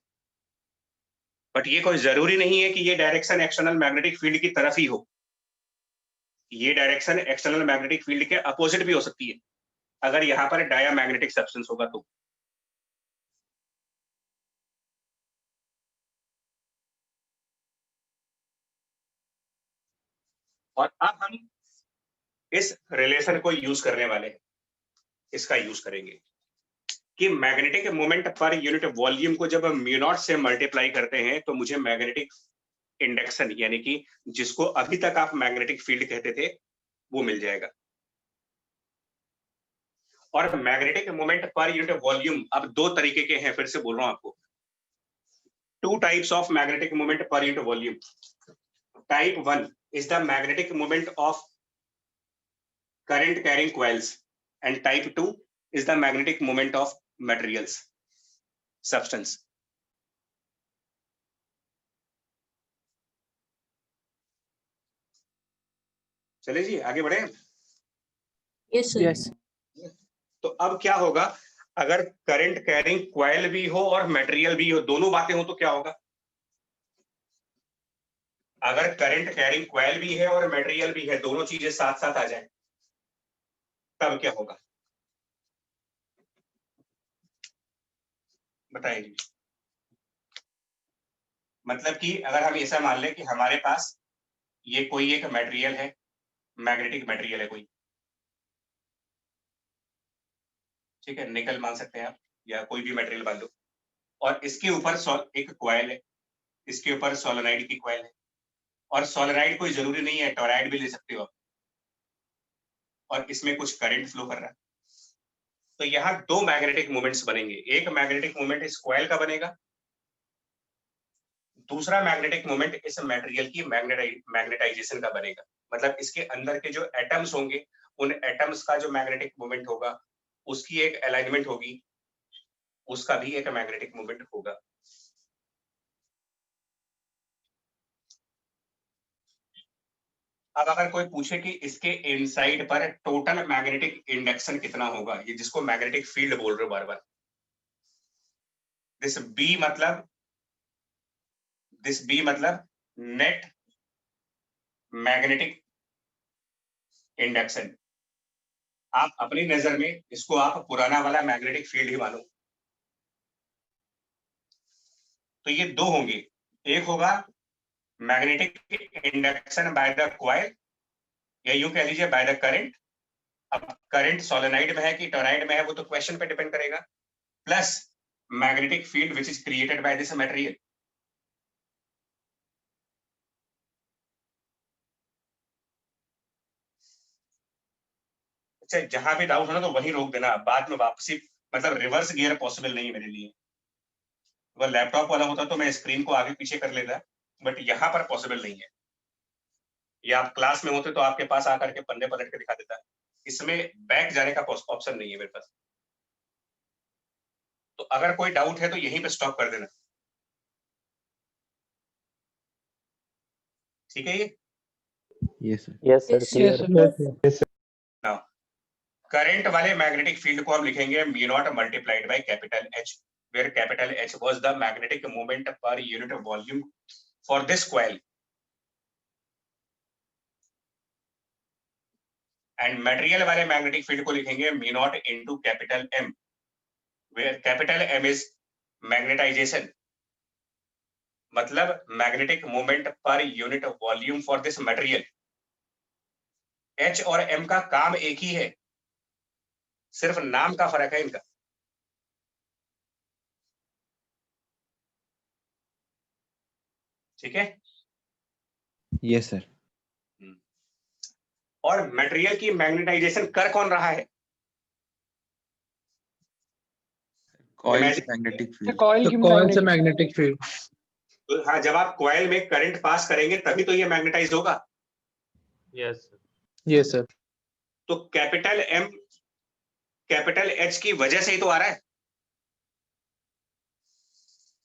A: but ये कोई जरूरी नहीं है कि ये डायरेक्शन एक्सटर्नल मैग्नेटिक फील्ड की तरफ ही हो। ये डायरेक्शन एक्सटर्नल मैग्नेटिक फील्ड के अपोजिट भी हो सकती है, अगर यहाँ पर डायामैग्नेटिक सब्सटेंस होगा तो। और अब हम इस रिलेशन को यूज करने वाले हैं, इसका यूज करेंगे कि magnetic moment per unit volume को जब हम म्यू नॉट से मल्टीप्लाई करते हैं तो मुझे मैग्नेटिक इंडक्शन, यानी कि जिसको अभी तक आप मैग्नेटिक फील्ड कहते थे, वो मिल जाएगा। और magnetic moment per unit volume अब दो तरीके के हैं, फिर से बोल रहा हूं आपको। Two types of magnetic moment per unit volume. Type 1 is the magnetic moment of current carrying coils, and type 2 is the magnetic moment of materials, substance. चलिए जी आगे बढ़े।
E: Yes sir.
D: यस
A: तो अब क्या होगा, अगर करंट कैरिंग क्वाइल भी हो और मटेरियल भी हो, दोनों बातें हो, तो क्या होगा? अगर करंट कैरिंग क्वाइल भी है और मटेरियल भी है, दोनों चीजें साथ साथ आ जाए, तब क्या होगा बताइए। मतलब कि अगर हम ऐसा मान लें कि हमारे पास ये कोई एक मटेरियल है, मैग्नेटिक मटेरियल है कोई, ठीक है, निकल मान सकते हैं आप, या कोई भी मटेरियल मान लो, और इसके ऊपर एक क्वाइल है, इसके ऊपर सोलेनाइड की क्वाइल है, और सोलेनाइड कोई जरूरी नहीं है, टोराइड भी ले सकते हो आप, और इसमें कुछ करंट फ्लो कर रहा है। तो यहाँ दो मैग्नेटिक मोमेंट्स बनेंगे, एक मैग्नेटिक मोमेंट इस क्वाइल का बनेगा, दूसरा मैग्नेटिक मोमेंट इस मटेरियल की मैग्नेटाइजेशन का बनेगा। मतलब इसके अंदर के जो एटम्स होंगे, उन एटम्स का जो मैग्नेटिक मोमेंट होगा, उसकी एक अलाइनमेंट होगी, उसका भी एक मैग्नेटिक मोमेंट होगा। अब अगर कोई पूछे कि इसके इनसाइड पर टोटल मैग्नेटिक इंडक्शन कितना होगा, ये जिसको मैग्नेटिक फील्ड बोल रहे हो बार बार, दिस बी मतलब नेट मैग्नेटिक इंडक्शन। आप अपनी नजर में इसको आप पुराना वाला मैग्नेटिक फील्ड ही मानो। तो ये दो होंगे, एक होगा magnetic induction by the coil, या यूं कह लीजिए बाय द करंट, अब करंट सोलेनोइड में है कि टोरॉइड में है वो तो क्वेश्चन पे डिपेंड करेगा, plus magnetic field which is created by this material. अच्छा, जहां भी डाउट हो ना तो वहीं रोक देना, बाद में वापसी मतलब रिवर्स गियर पॉसिबल नहीं है मेरे लिए। अगर लैपटॉप वाला होता तो मैं स्क्रीन को आगे पीछे कर लेता, बट यहाँ पर पॉसिबल नहीं है। या आप क्लास में होते तो आपके पास आकर के पन्ने पलट के दिखा देता, इसमें बैक जाने का ऑप्शन नहीं है मेरे पास। तो अगर कोई डाउट है तो यहीं पे स्टॉप कर देना, ठीक है। ये
B: Yes, sir.
E: Yes, sir.
D: Yes, sir.
A: Now current वाले मैग्नेटिक फील्ड को हम लिखेंगे mu naught multiplied by capital H, where capital H was the magnetic moment per unit volume for this coil, and material वाले magnetic field को लिखेंगे mu naught into capital M, where capital M is magnetisation, मतलब magnetic moment per unit volume for this material. H और M का काम एक ही है, सिर्फ नाम का फर्क है इनका। ठीक है।
B: Yes, sir.
A: और मटेरियल की मैग्नेटाइजेशन कर कौन रहा है?
B: Coil
A: Imagine-
B: magnetic
D: The
B: field.
D: coil की
G: कौन से
D: magnetic
G: मैग्नेटिक फील्ड?
A: तो हाँ, जब आप कॉइल में करंट पास करेंगे तभी तो ये मैग्नेटाइज होगा।
G: यस सर, यस सर,
A: तो कैपिटल एम कैपिटल एच की वजह से ही तो आ रहा है।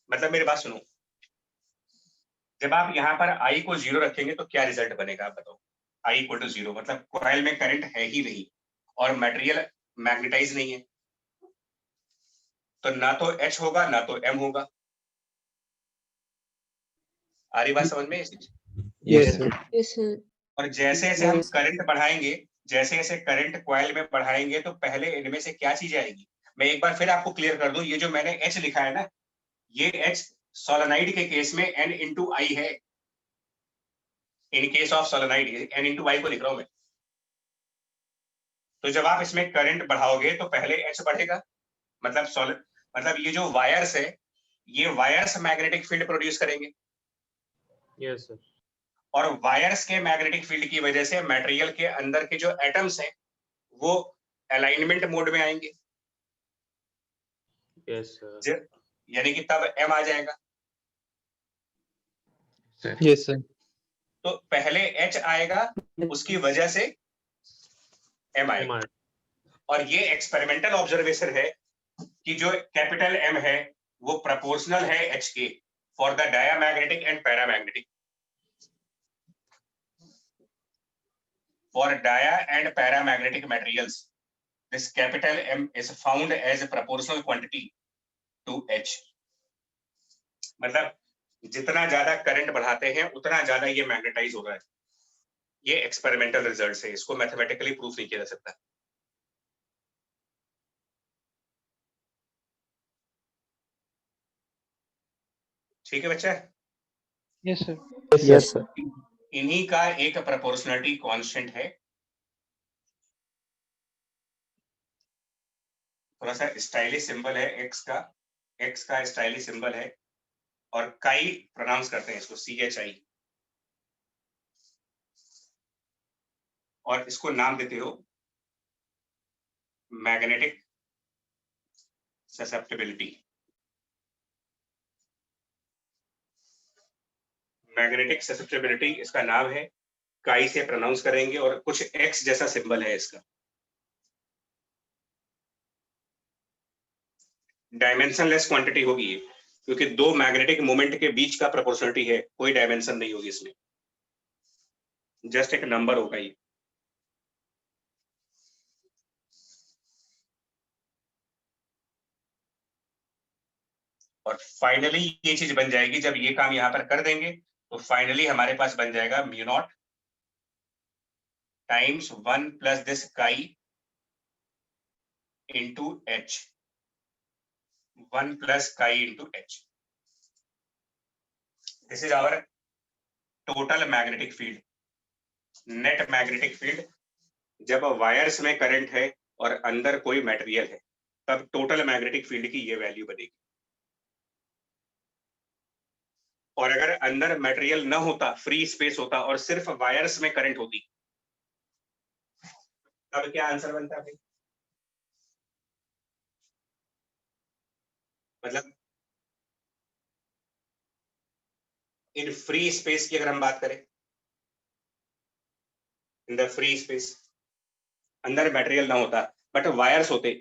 A: मतलब मेरी बात सुनो, जब आप यहाँ पर आई को 0 रखेंगे तो क्या रिजल्ट बनेगा आप बताओ। आई इक्वल टू 0 मतलब कॉइल में करंट है ही नहीं और मटेरियल मैग्नेटाइज नहीं है, तो ना तो एच होगा ना तो एम होगा। आ रही बात समझ में?
B: Yes, sir.
E: Yes, sir.
A: और जैसे जैसे हम
E: Yes.
A: करंट बढ़ाएंगे, जैसे जैसे करंट कॉइल में बढ़ाएंगे तो पहले इनमें से क्या चीज आएगी। मैं एक बार फिर आपको क्लियर कर दूं, ये जो मैंने H लिखा है ना, ये H सोलेनोइड के केस में N इंटू आई है। In case of solenoid N into I को लिख रहा हूं मैं। तो जब आप इसमें करंट बढ़ाओगे तो पहले H बढ़ेगा, मतलब ये जो वायर्स है, ये वायर्स मैग्नेटिक फील्ड प्रोड्यूस करेंगे,
G: यस सर,
A: और वायर्स के मैग्नेटिक फील्ड की वजह से मटेरियल के अंदर के जो एटम्स हैं वो अलाइनमेंट मोड में आएंगे,
G: यस सर,
A: यानी कि तब M आ जाएगा।
G: यस सर,
A: तो पहले H आएगा, उसकी वजह से M आएगा। और ये एक्सपेरिमेंटल ऑब्जर्वेशन है कि जो कैपिटल M है वो प्रोपोर्शनल है H के for the diamagnetic and paramagnetic. For dia and paramagnetic materials, this capital M is found as a proportional quantity to H. मतलब जितना ज्यादा करंट बढ़ाते हैं उतना ज्यादा ये मैग्नेटाइज हो रहा है। ये एक्सपेरिमेंटल रिजल्ट्स है, इसको मैथमेटिकली प्रूफ नहीं किया जा सकता। ठीक है बच्चा?
D: Yes, sir.
G: यस सर,
A: इन्हीं का एक प्रोपोर्शनलिटी कांस्टेंट है, थोड़ा सा स्टाइलिश सिंबल है एक्स का स्टाइलिश सिंबल है, और काई प्रोनाउंस करते हैं इसको CHI, और इसको नाम देते हो मैग्नेटिक ससेप्टिबिलिटी। मैग्नेटिक ससेप्टिबिलिटी इसका नाम है, काई से प्रोनाउंस करेंगे, और कुछ एक्स जैसा सिंबल है इसका। डायमेंशनलेस क्वांटिटी होगी ये, क्योंकि दो मैग्नेटिक मोमेंट के बीच का प्रोपोर्शनलिटी है, कोई डायमेंशन नहीं होगी इसमें, जस्ट एक नंबर होगा ये। और फाइनली ये चीज बन जाएगी, जब ये काम यहां पर कर देंगे तो फाइनली हमारे पास बन जाएगा mu naught times 1 plus this chi into H, 1 plus chi into H। This is our total magnetic field, net magnetic field जब वायर्स में करंट है और अंदर कोई मटेरियल है, तब टोटल मैग्नेटिक फील्ड की ये वैल्यू बनेगी। और अगर अंदर मटेरियल न होता, फ्री स्पेस होता और सिर्फ वायर्स में करंट होती, तब क्या आंसर बनता भाई? मतलब इन फ्री स्पेस की अगर हम बात करें, इन द फ्री स्पेस अंदर मटेरियल ना होता बट वायर्स होते,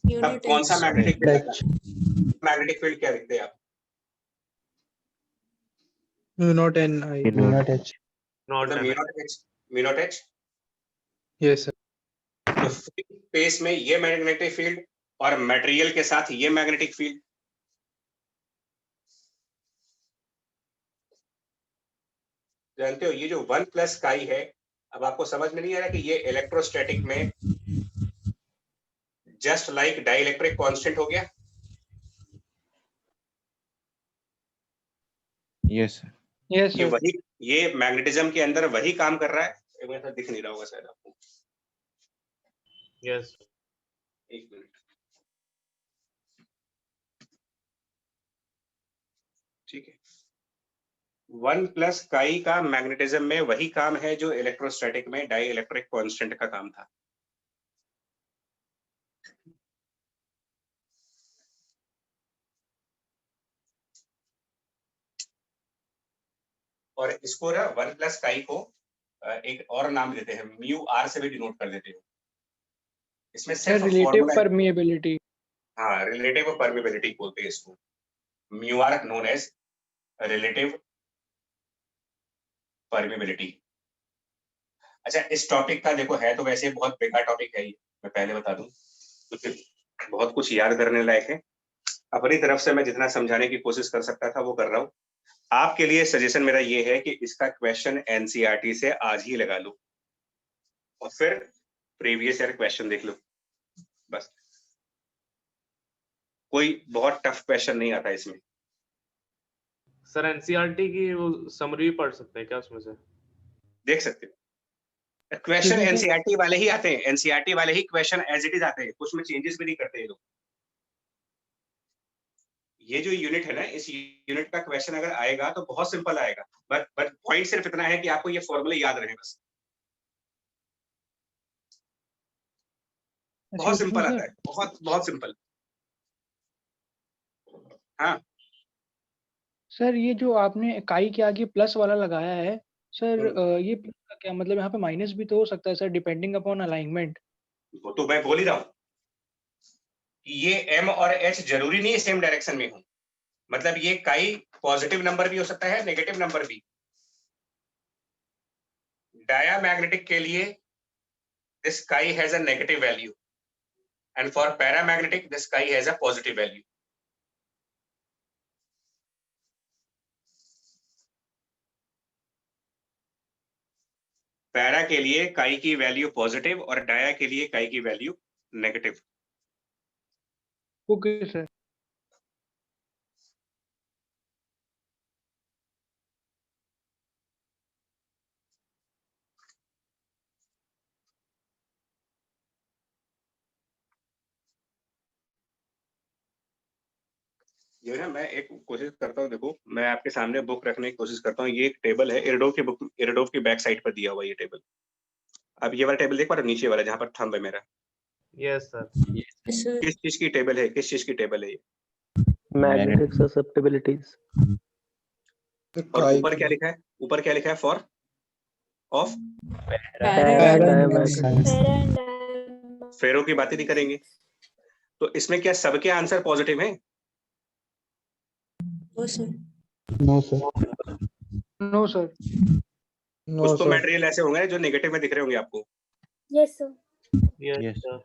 A: तब
E: Unit
A: कौन सा
E: H.
A: Magnetic field, magnetic field क्या देखते हैं आप?
G: Mu naught N I.
B: Mu naught
G: H. Not
A: मतलब
G: N I.
A: Mu naught H.
G: Yes, sir.
A: तो फ्री स्पेस में ये मैग्नेटिक फील्ड और मटेरियल के साथ ये मैग्नेटिक फील्ड, जानते हो ये जो 1 प्लस काई है, अब आपको समझ में नहीं आ रहा कि ये इलेक्ट्रोस्टैटिक में जस्ट लाइक डाइलेक्ट्रिक कांस्टेंट हो गया।
B: Yes, sir.
D: यस
A: ये
D: सर।
A: वही, ये मैग्नेटिज्म के अंदर वही काम कर रहा है। एक मिनट, दिख नहीं रहा होगा शायद आपको,
G: Yes.
A: एक मिनट, ठीक है। 1 प्लस काई का मैग्नेटिज्म में वही काम है जो इलेक्ट्रोस्टैटिक में डाई इलेक्ट्रिक कांस्टेंट का काम था। और इसको ना 1 प्लस काई को एक और नाम देते हैं, म्यू आर से भी डिनोट कर देते हैं। इसमें
D: सर
A: सिर्फ
D: रिलेटिव
A: फॉर्मूला,
D: परमिएबिलिटी।
A: हाँ रिलेटिव परमिबिलिटी बोलते हैं इसको, mu R known as relative permeability. अच्छा, इस टॉपिक का देखो है तो वैसे बहुत बेकार टॉपिक है ये, मैं पहले बता दूं, क्योंकि बहुत कुछ याद करने लायक है। अपनी तरफ से मैं जितना समझाने की कोशिश कर सकता था वो कर रहा हूँ। आपके लिए सजेशन मेरा ये है कि इसका क्वेश्चन एनसीईआरटी से आज ही लगा लो और फिर प्रीवियस ईयर क्वेश्चन देख लो, बस। कोई बहुत टफ क्वेश्चन नहीं आता इसमें।
G: सर एनसीईआरटी की वो समरी पढ़ सकते हैं क्या उसमें से?
A: देख सकते हो क्वेश्चन
D: किसमें से?
A: एनसीईआरटी वाले ही आते हैं, एनसीईआरटी वाले ही क्वेश्चन एज इट इज आते हैं, कुछ में चेंजेस भी नहीं करते ये लोग। ये जो यूनिट है ना, इस यूनिट का क्वेश्चन अगर आएगा तो बहुत सिंपल आएगा, बट पॉइंट सिर्फ इतना है कि आपको ये फॉर्मूले याद रहे बस। बहुत सिंपल आता है, बहुत बहुत सिंपल। हाँ
D: सर ये जो आपने इकाई के आगे प्लस वाला लगाया है सर, ये प्लस का क्या मतलब, यहाँ पे माइनस भी तो हो सकता है सर, डिपेंडिंग अपॉन अलाइनमेंट।
A: वो तो मैं बोल ही रहा हूँ कि ये एम और एच जरूरी नहीं है सेम डायरेक्शन में हो, मतलब ये काई पॉजिटिव नंबर भी हो सकता है, नेगेटिव नंबर भी। डायामैग्नेटिक के लिए this chi has a negative value and for paramagnetic this chi has a positive value. Para के लिए काई की वैल्यू पॉजिटिव और डाया के लिए काई की वैल्यू नेगेटिव।
D: Okay sir.
A: ये ना मैं एक कोशिश करता हूँ, देखो मैं आपके सामने बुक रखने की कोशिश करता हूँ। ये एक टेबल है इरडोव की बुक, इरडोव की बैक साइड पर दिया हुआ ये टेबल। अब ये वाला टेबल देख पा रहे हो, नीचे वाला जहाँ पर थंब है मेरा?
G: Yes sir.
E: Yes, sir.
A: किस चीज की टेबल है, किस चीज की टेबल है ये?
B: Magnetic
F: susceptibilities.
A: और ऊपर क्या लिखा है, ऊपर क्या लिखा है? फॉर ऑफ फेरो की बात ही नहीं करेंगे। तो इसमें क्या सबके आंसर पॉजिटिव हैं?
E: No, sir.
F: No, sir.
D: No sir.
A: कुछ तो मटेरियल ऐसे होंगे जो नेगेटिव में दिख रहे होंगे आपको।
E: Yes, sir.
G: Yes
B: Yes.
G: Sir.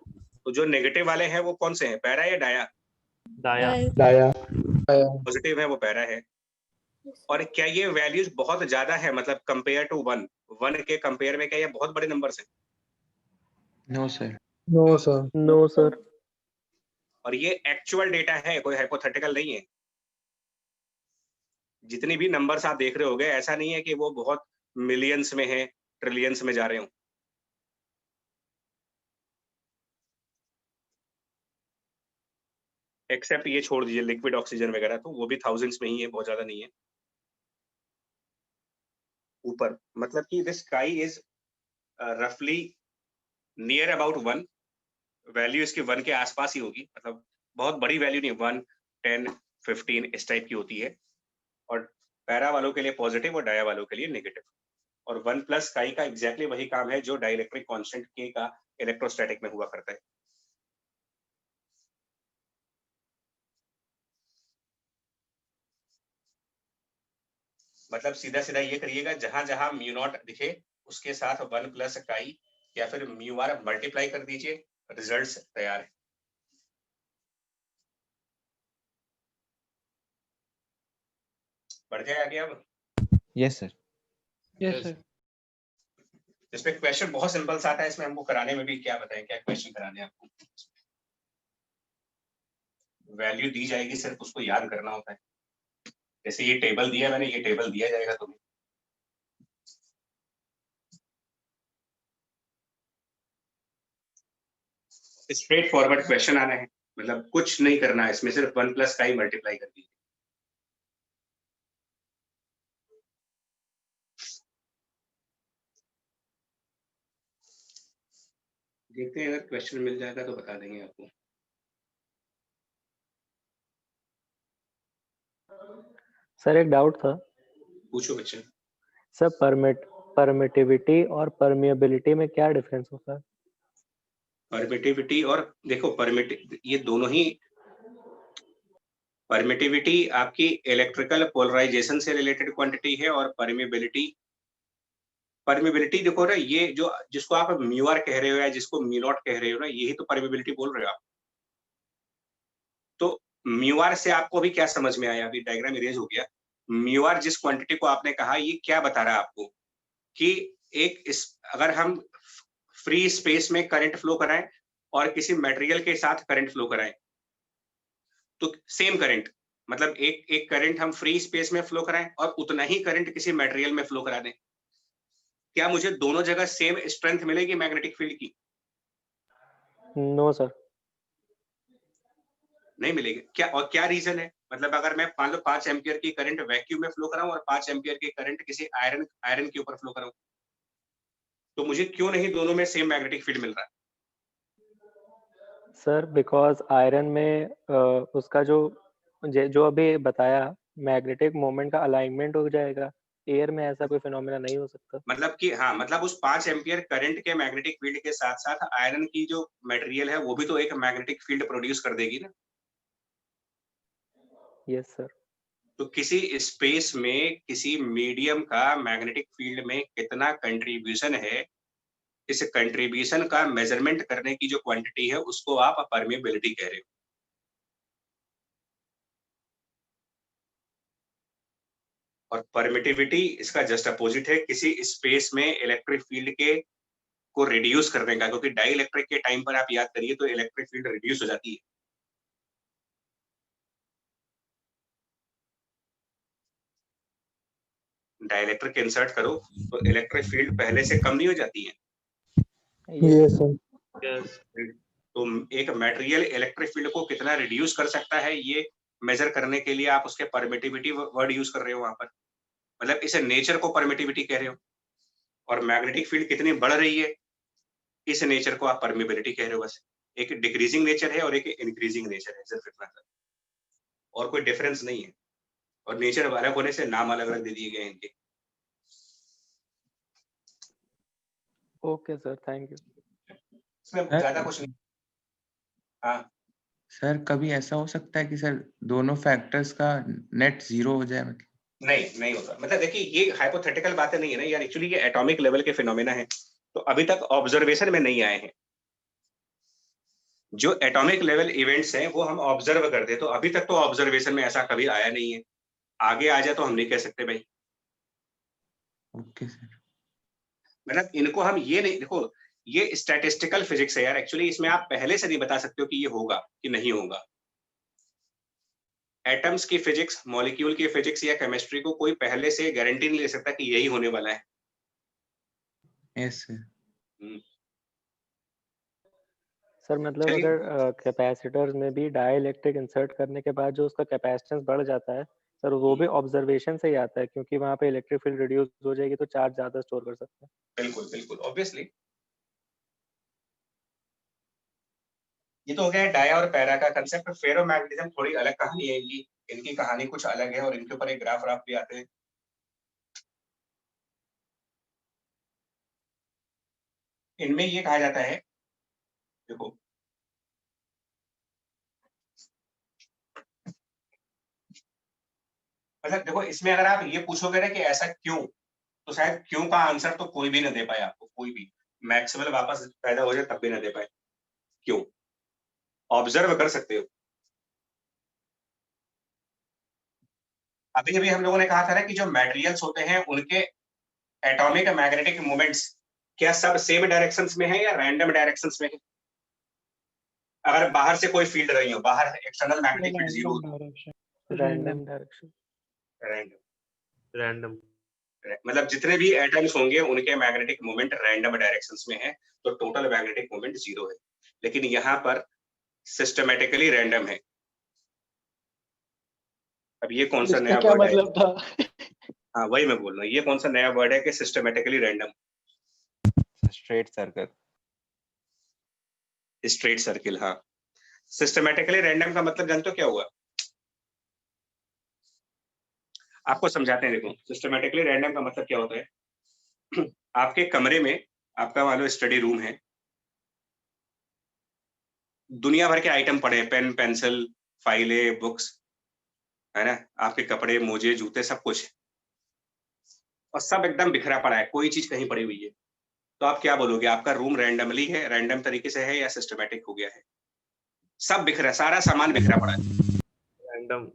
A: तो जो नेगेटिव वाले हैं वो कौन से हैं, पैरा या डाया?
G: दाया।
F: Daya.
A: पॉजिटिव है वो पैरा है। और क्या ये वैल्यूज बहुत ज्यादा है, मतलब कंपेयर टू 1 के कंपेयर में क्या ये बहुत बड़े नंबर्स हैं?
B: No, sir.
F: No, sir.
E: No, sir.
A: और ये एक्चुअल डेटा है, कोई हाइपोथेटिकल नहीं है। जितनी भी नंबर्स आप देख रहे होगे ऐसा नहीं है कि वो बहुत मिलियंस में है ट्रिलियंस में जा रहे हो। एक्सेप्ट ये छोड़ दीजिए लिक्विड ऑक्सीजन वगैरह, तो वो भी थाउजेंड्स में ही है, बहुत ज्यादा नहीं है। ऊपर मतलब कि दिस स्काई इज रफली नियर अबाउट 1, वैल्यू इसकी 1 के आसपास ही होगी, मतलब बहुत बड़ी वैल्यू नहीं, 1, 10, 15 इस टाइप की होती है। और पैरा वालों के लिए पॉजिटिव और डाया वालों के लिए नेगेटिव। और 1 प्लस स्काई का एग्जैक्टली वही काम है जो डाइलेक्ट्रिक कांस्टेंट के का इलेक्ट्रोस्टैटिक में हुआ करता है। मतलब सीधा सीधा ये करिएगा, जहां जहां म्यू नॉट दिखे उसके साथ 1 प्लस स्काई या फिर म्यू आर मल्टीप्लाई कर दीजिए, रिजल्ट्स तैयार है। बढ़ जाए आगे अब।
B: Yes sir.
D: Yes sir.
A: इसमें क्वेश्चन बहुत सिंपल सा आता है, इसमें हमको कराने में भी क्या बताएं, क्या क्वेश्चन कराने हैं आपको। वैल्यू दी जाएगी, सिर्फ उसको याद करना होता है। जैसे ये टेबल दिया मैंने, ये टेबल दिया जाएगा तुम्हें। स्ट्रेट फॉरवर्ड क्वेश्चन आना है, मतलब कुछ नहीं करना है इसमें, सिर्फ 1 प्लस स्काई मल्टीप्लाई कर दीजिए। देखते हैं अगर क्वेश्चन मिल जाएगा तो बता देंगे आपको।
F: सर एक डाउट था
A: पूछो बच्चे।
F: सर, परमिटिविटी और परमिएबिलिटी में क्या डिफरेंस होता है?
A: परमिटिविटी और देखो ये दोनों ही, परमिटिविटी आपकी इलेक्ट्रिकल पोलराइजेशन से रिलेटेड क्वांटिटी है, और परमिएबिलिटी देखो ना, ये जो जिसको आप म्यू आर कह रहे हो या जिसको म्यू नॉट कह रहे हो ना, यही तो परमिएबिलिटी बोल रहे हो आप। तो म्यू आर से आपको अभी क्या समझ में आया? अभी डायग्राम इरेज हो गया। म्यू आर जिस क्वांटिटी को आपने कहा, ये क्या बता रहा है आपको कि अगर हम फ्री स्पेस में करंट फ्लो कराएं और किसी मटेरियल के साथ करंट फ्लो कराएं, तो सेम करंट, मतलब एक करंट हम फ्री स्पेस में फ्लो कराएं और उतना ही करंट किसी मटेरियल में फ्लो करा दें, क्या मुझे दोनों जगह सेम स्ट्रेंथ मिलेगी मैग्नेटिक फील्ड की?
F: No sir.
A: नहीं मिलेगी। क्या रीजन है? मतलब अगर मैं मान लो 5 एम्पियर की करंट वैक्यूम में फ्लो कराऊं और 5 एम्पियर की करंट किसी आयरन के ऊपर फ्लो कराऊं, तो मुझे क्यों नहीं दोनों में सेम मैग्नेटिक फील्ड मिल रहा है?
F: सर बिकॉज आयरन में उसका जो अभी बताया, मैग्नेटिक मोमेंट का अलाइनमेंट हो जाएगा। एयर में ऐसा कोई फिनोमेना नहीं हो सकता।
A: मतलब कि हाँ, मतलब उस 5 एम्पियर करंट के मैग्नेटिक फील्ड के साथ साथ आयरन की जो मटेरियल है वो भी तो एक मैग्नेटिक फील्ड प्रोड्यूस कर देगी ना।
F: Yes sir.
A: तो किसी स्पेस में किसी मीडियम का मैग्नेटिक फील्ड में कितना कंट्रीब्यूशन है, इस कंट्रीब्यूशन का मेजरमेंट करने की जो क्वांटिटी है उसको आप परमिएबिलिटी कह रहे हो। और परमिटिविटी इसका जस्ट अपोजिट है, किसी स्पेस में इलेक्ट्रिक फील्ड के को रिड्यूस करने का, क्योंकि डाई इलेक्ट्रिक के टाइम पर आप याद करिए तो इलेक्ट्रिक फील्ड रिड्यूस हो जाती है। डाइलेक्ट्रिक इंसर्ट करो तो इलेक्ट्रिक फील्ड पहले से कम नहीं हो जाती है?
F: Yes sir.
G: यस।
A: तो एक मटेरियल इलेक्ट्रिक फील्ड को कितना रिड्यूस कर सकता है, ये मेजर करने के लिए आप उसके परमिटिविटी वर्ड यूज कर रहे हो वहां पर, मतलब इसे नेचर को परमिटिविटी कह रहे हो। और मैग्नेटिक फील्ड कितनी बढ़ रही है, इस नेचर को आप परमिबिलिटी कह रहे हो। बस एक डिक्रीजिंग नेचर है और एक इंक्रीजिंग नेचर है, सिर्फ इतना सा, और कोई डिफरेंस नहीं है। और नेचर अलग होने से नाम अलग अलग दे दिए गए इनके।
F: Okay sir, thank you.
A: इसमें ज्यादा कुछ नहीं। हाँ
B: सर, कभी ऐसा हो सकता है कि सर दोनों फैक्टर्स का नेट 0 हो जाए? मतलब
A: नहीं होता। मतलब देखिए, ये हाइपोथेटिकल बातें नहीं है ना यार, एक्चुअली ये एटॉमिक लेवल के फिनोमेना है, तो अभी तक ऑब्जर्वेशन में नहीं आए हैं। जो एटॉमिक लेवल इवेंट्स हैं वो हम ऑब्जर्व करते हैं, तो अभी तक तो ऑब्जर्वेशन में ऐसा कभी आया नहीं है। आगे आ जाए तो हम नहीं कह सकते भाई।
B: Okay sir.
A: मतलब इनको हम ये नहीं, देखो ये स्टैटिस्टिकल फिजिक्स है यार, एक्चुअली इसमें आप पहले से नहीं बता सकते हो कि ये होगा कि नहीं होगा। एटम्स की फिजिक्स, मॉलिक्यूल की फिजिक्स या केमिस्ट्री को कोई पहले से गारंटी नहीं ले सकता कि यही होने वाला है।
B: Yes sir.
F: सर मतलब
A: चलिए।
F: अगर कैपेसिटर्स में भी डाइलेक्ट्रिक इंसर्ट करने के बाद जो उसका कैपेसिटेंस बढ़ जाता है सर, वो भी ऑब्जर्वेशन से ही आता है, क्योंकि वहाँ पे इलेक्ट्रिक फील्ड रिड्यूस हो जाएगी तो चार्ज ज्यादा स्टोर कर सकते हैं।
A: बिल्कुल बिल्कुल ऑब्वियसली। ये तो हो गया डाया और पैरा का कंसेप्ट। फेरोमैग्नेटिज्म थोड़ी अलग कहानी है इनकी। इनकी कहानी कुछ अलग है और इनके ऊपर एक ग्राफ भी आते हैं। इनमें ये कहा जाता है, देखो मतलब देखो इसमें अगर आप ये पूछोगे ना कि ऐसा क्यों, तो शायद क्यों का आंसर तो कोई भी ना दे पाए आपको, कोई भी। मैक्सवेल वापस पैदा हो जाए तब भी ना दे पाए। क्यों? ऑब्जर्व कर सकते हो। अभी अभी हम लोगों ने कहा था ना कि जो मटेरियल्स होते हैं उनके एटॉमिक मैग्नेटिक मोमेंट्स क्या सब सेम डायरेक्शंस में है या रैंडम डायरेक्शंस में है? अगर बाहर से कोई फील्ड रही हो, बाहर external magnetic field zero,
D: random direction.
F: Random direction.
A: Random,
G: random.
A: मतलब जितने भी एटम्स होंगे उनके मैग्नेटिक मोमेंट रैंडम डायरेक्शंस में है, तो टोटल मैग्नेटिक मोमेंट जीरो है। लेकिन यहाँ पर सिस्टमैटिकली रैंडम है। अब ये कौन सा
D: इसका
A: नया
D: क्या
A: वर्ड है?
D: मतलब था?
A: हाँ वही मैं बोल रहा हूँ, ये कौन सा नया वर्ड है कि systematically random?
B: Straight circle.
A: Straight circle, हाँ। सिस्टमैटिकली रैंडम का मतलब जानते हो क्या हुआ? आपको समझाते हैं, देखो सिस्टमैटिकली रैंडम का मतलब क्या होता है। आपके कमरे में, आपका मान लो स्टडी रूम है, दुनिया भर के आइटम पड़े हैं, पेन पेंसिल फाइलें बुक्स, है ना, आपके कपड़े मोजे जूते सब कुछ, और सब एकदम बिखरा पड़ा है, कोई चीज कहीं पड़ी हुई है। तो आप क्या बोलोगे, आपका रूम रैंडमली है, रैंडम तरीके से है या सिस्टमैटिक हो गया है? सब बिखरा, सारा सामान बिखरा पड़ा है।
G: रैंडम।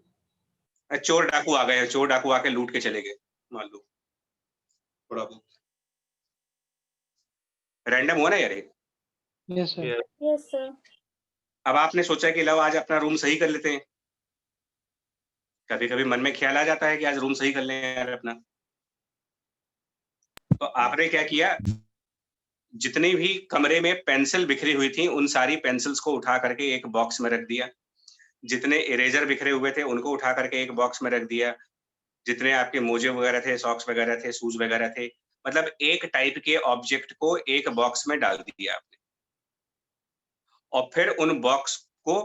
A: चोर डाकू आ गए, चोर डाकू आके लूट के चले गए, मान लो, थोड़ा बहुत रैंडम हुआ ना यार ये।
D: Yes sir.
E: Yes, sir.
A: अब आपने सोचा कि लो आज अपना रूम सही कर लेते हैं। कभी कभी मन में ख्याल आ जाता है कि आज रूम सही कर लें यार अपना। तो आपने क्या किया, जितनी भी कमरे में पेंसिल बिखरी हुई थी उन सारी पेंसिल्स को उठा करके एक बॉक्स में रख दिया। जितने इरेजर बिखरे हुए थे उनको उठा करके एक बॉक्स में रख दिया। जितने आपके मोजे वगैरह थे, सॉक्स वगैरह थे, शूज वगैरह थे, मतलब एक टाइप के ऑब्जेक्ट को एक बॉक्स में डाल दिया आपने। और फिर उन बॉक्स को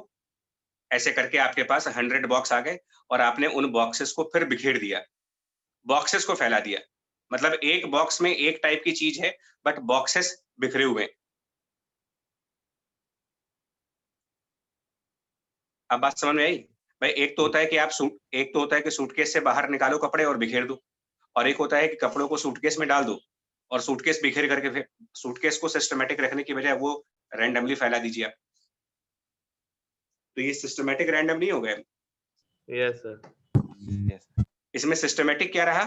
A: ऐसे करके आपके पास 100 बॉक्स आ गए और आपने उन बॉक्सेस को फिर बिखेर दिया, बॉक्सेस को फैला दिया। मतलब एक बॉक्स में एक टाइप की चीज है बट बॉक्सेस बिखरे हुए हैं। अब बात समझ में आई? भाई एक तो होता है कि एक तो होता है कि सूटकेस से बाहर निकालो कपड़े और बिखेर दो, और एक होता है कि कपड़ों को सूटकेस में डाल दो और सूटकेस बिखेर करके फिर सूटकेस को सिस्टमैटिक रखने की बजाय वो रैंडमली फैला दीजिए आप। तो ये सिस्टमैटिक रैंडम नहीं हो गया।
G: Yes sir.
B: यस।
A: इसमें सिस्टमैटिक क्या रहा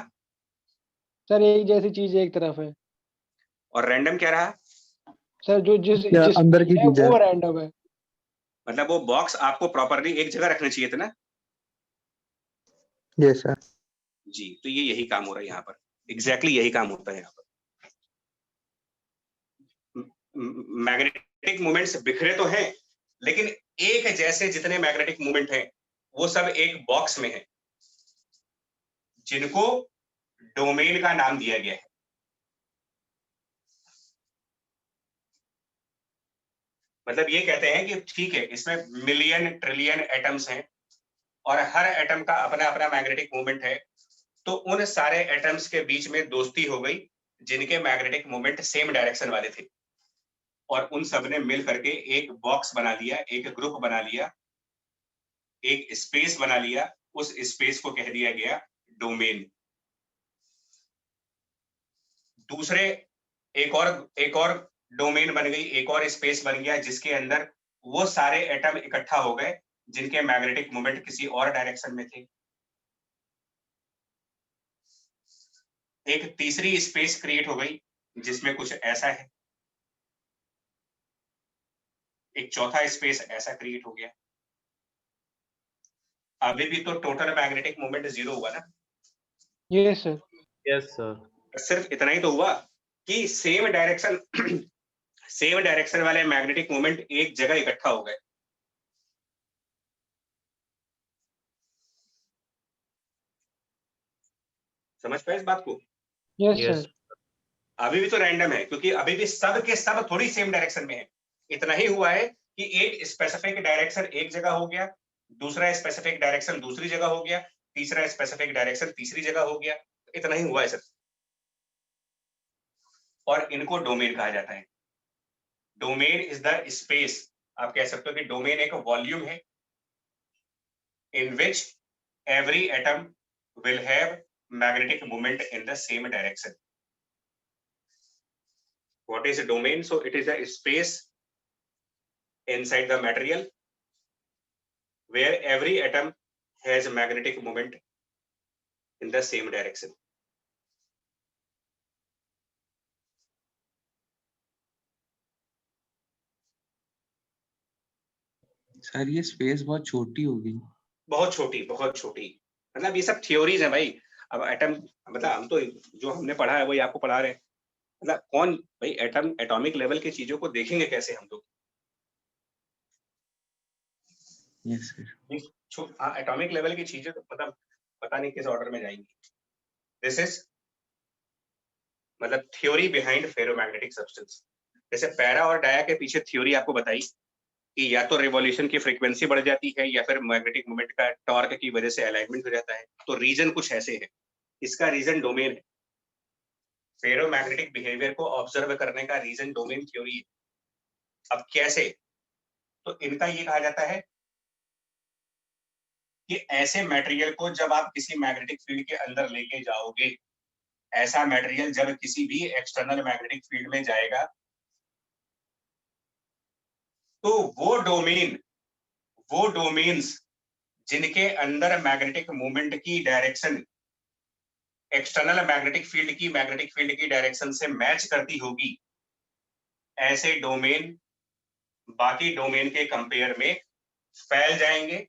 D: सर एक जैसी चीज एक तरफ है
A: और रैंडम क्या रहा?
D: सर, जो जिस
H: अंदर की
D: है
H: चीज है।
D: वो रैंडम है।
A: मतलब वो बॉक्स आपको प्रॉपरली एक जगह रखना चाहिए था ना।
H: Yes sir.
A: जी, तो ये यही काम हो रहा है यहाँ पर, एग्जैक्टली यही काम होता है यहाँ पर। मैग्नेटिक मोमेंट्स बिखरे तो हैं, लेकिन एक जैसे जितने मैग्नेटिक मोमेंट हैं वो सब एक बॉक्स में है, जिनको डोमेन का नाम दिया गया है। मतलब ये कहते हैं कि ठीक है, इसमें मिलियन ट्रिलियन एटम्स हैं और हर एटम का अपना अपना मैग्नेटिक मोमेंट है, तो उन सारे एटम्स के बीच में दोस्ती हो गई जिनके मैग्नेटिक मोमेंट सेम डायरेक्शन वाले थे, और उन सब ने मिल करके एक बॉक्स बना लिया, एक ग्रुप बना लिया, एक स्पेस बना लिया। उस स्पेस को कह दिया गया डोमेन। दूसरे एक और डोमेन बन गई, एक और स्पेस बन गया जिसके अंदर वो सारे एटम इकट्ठा हो गए जिनके मैग्नेटिक मोमेंट किसी और डायरेक्शन में थे। एक तीसरी स्पेस क्रिएट हो गई जिसमें कुछ ऐसा है। एक चौथा स्पेस ऐसा क्रिएट हो गया। अभी भी तो टोटल मैग्नेटिक मोमेंट जीरो हुआ ना।
D: Yes sir.
G: Yes sir.
A: सिर्फ इतना ही तो हुआ। कि सेम डायरेक्शन वाले मैग्नेटिक मोमेंट एक जगह इकट्ठा हो गए। समझ पाए इस बात को?
D: Yes
G: Yes.
D: सर।
A: अभी भी तो रैंडम है, क्योंकि अभी भी सब के सब थोड़ी सेम डायरेक्शन में है। इतना ही हुआ है कि एक स्पेसिफिक डायरेक्शन एक जगह हो गया, दूसरा स्पेसिफिक डायरेक्शन दूसरी जगह हो गया, तीसरा स्पेसिफिक डायरेक्शन तीसरी जगह हो गया। इतना ही हुआ है सर। और इनको डोमेन कहा जाता है। डोमेन इज द स्पेस, आप कह सकते हो कि डोमेन एक वॉल्यूम है in which every atom will have magnetic moment in the same direction. What is a domain? So it is a space inside the material where every atom has a magnetic moment in the same direction.
B: Sir ये space बहुत छोटी होगी।
A: बहुत छोटी, बहुत छोटी। मतलब ये सब थ्योरीज है भाई। अब एटम, मतलब हम तो जो हमने पढ़ा है वही आपको पढ़ा रहे हैं। मतलब कौन भाई एटॉमिक लेवल की चीजों को देखेंगे कैसे हम लोग?
B: Yes sir.
A: हाँ, एटॉमिक लेवल की चीजें तो मतलब पता नहीं किस ऑर्डर में जाएंगी। दिस इज मतलब थ्योरी बिहाइंड फेरोमैग्नेटिक सब्सटेंस। जैसे पैरा और डाया के पीछे थ्योरी आपको बताई कि या तो रिवॉल्यूशन की फ्रीक्वेंसी बढ़ जाती है या फिर मैग्नेटिक मोमेंट का टॉर्क की वजह से अलाइनमेंट हो जाता है। तो रीजन कुछ ऐसे है, इसका रीजन डोमेन है। फेरोमैग्नेटिक बिहेवियर को ऑब्जर्व करने का रीजन डोमेन थ्योरी है। अब कैसे? तो इनका ये कहा जाता है कि ऐसे मटेरियल को जब आप किसी मैग्नेटिक फील्ड के अंदर लेके जाओगे, ऐसा मटेरियल जब किसी भी एक्सटर्नल मैग्नेटिक फील्ड में जाएगा, तो वो डोमेन्स जिनके अंदर मैग्नेटिक मूवमेंट की डायरेक्शन एक्सटर्नल मैग्नेटिक फील्ड की डायरेक्शन से मैच करती होगी, ऐसे डोमेन बाकी डोमेन के कंपेयर में फैल जाएंगे।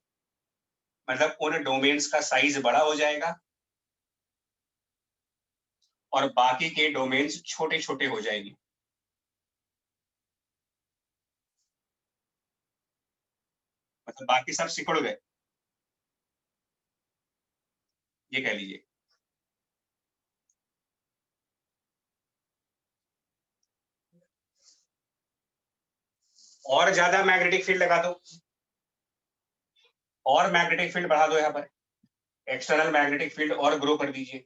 A: मतलब उन डोमेन्स का साइज बड़ा हो जाएगा और बाकी के डोमेन्स छोटे छोटे हो जाएंगे। मतलब बाकी सब सिकुड़ गए, ये कह लीजिए। और ज्यादा मैग्नेटिक फील्ड लगा दो और मैग्नेटिक फील्ड बढ़ा दो, यहाँ पर एक्सटर्नल मैग्नेटिक फील्ड और ग्रो कर दीजिए।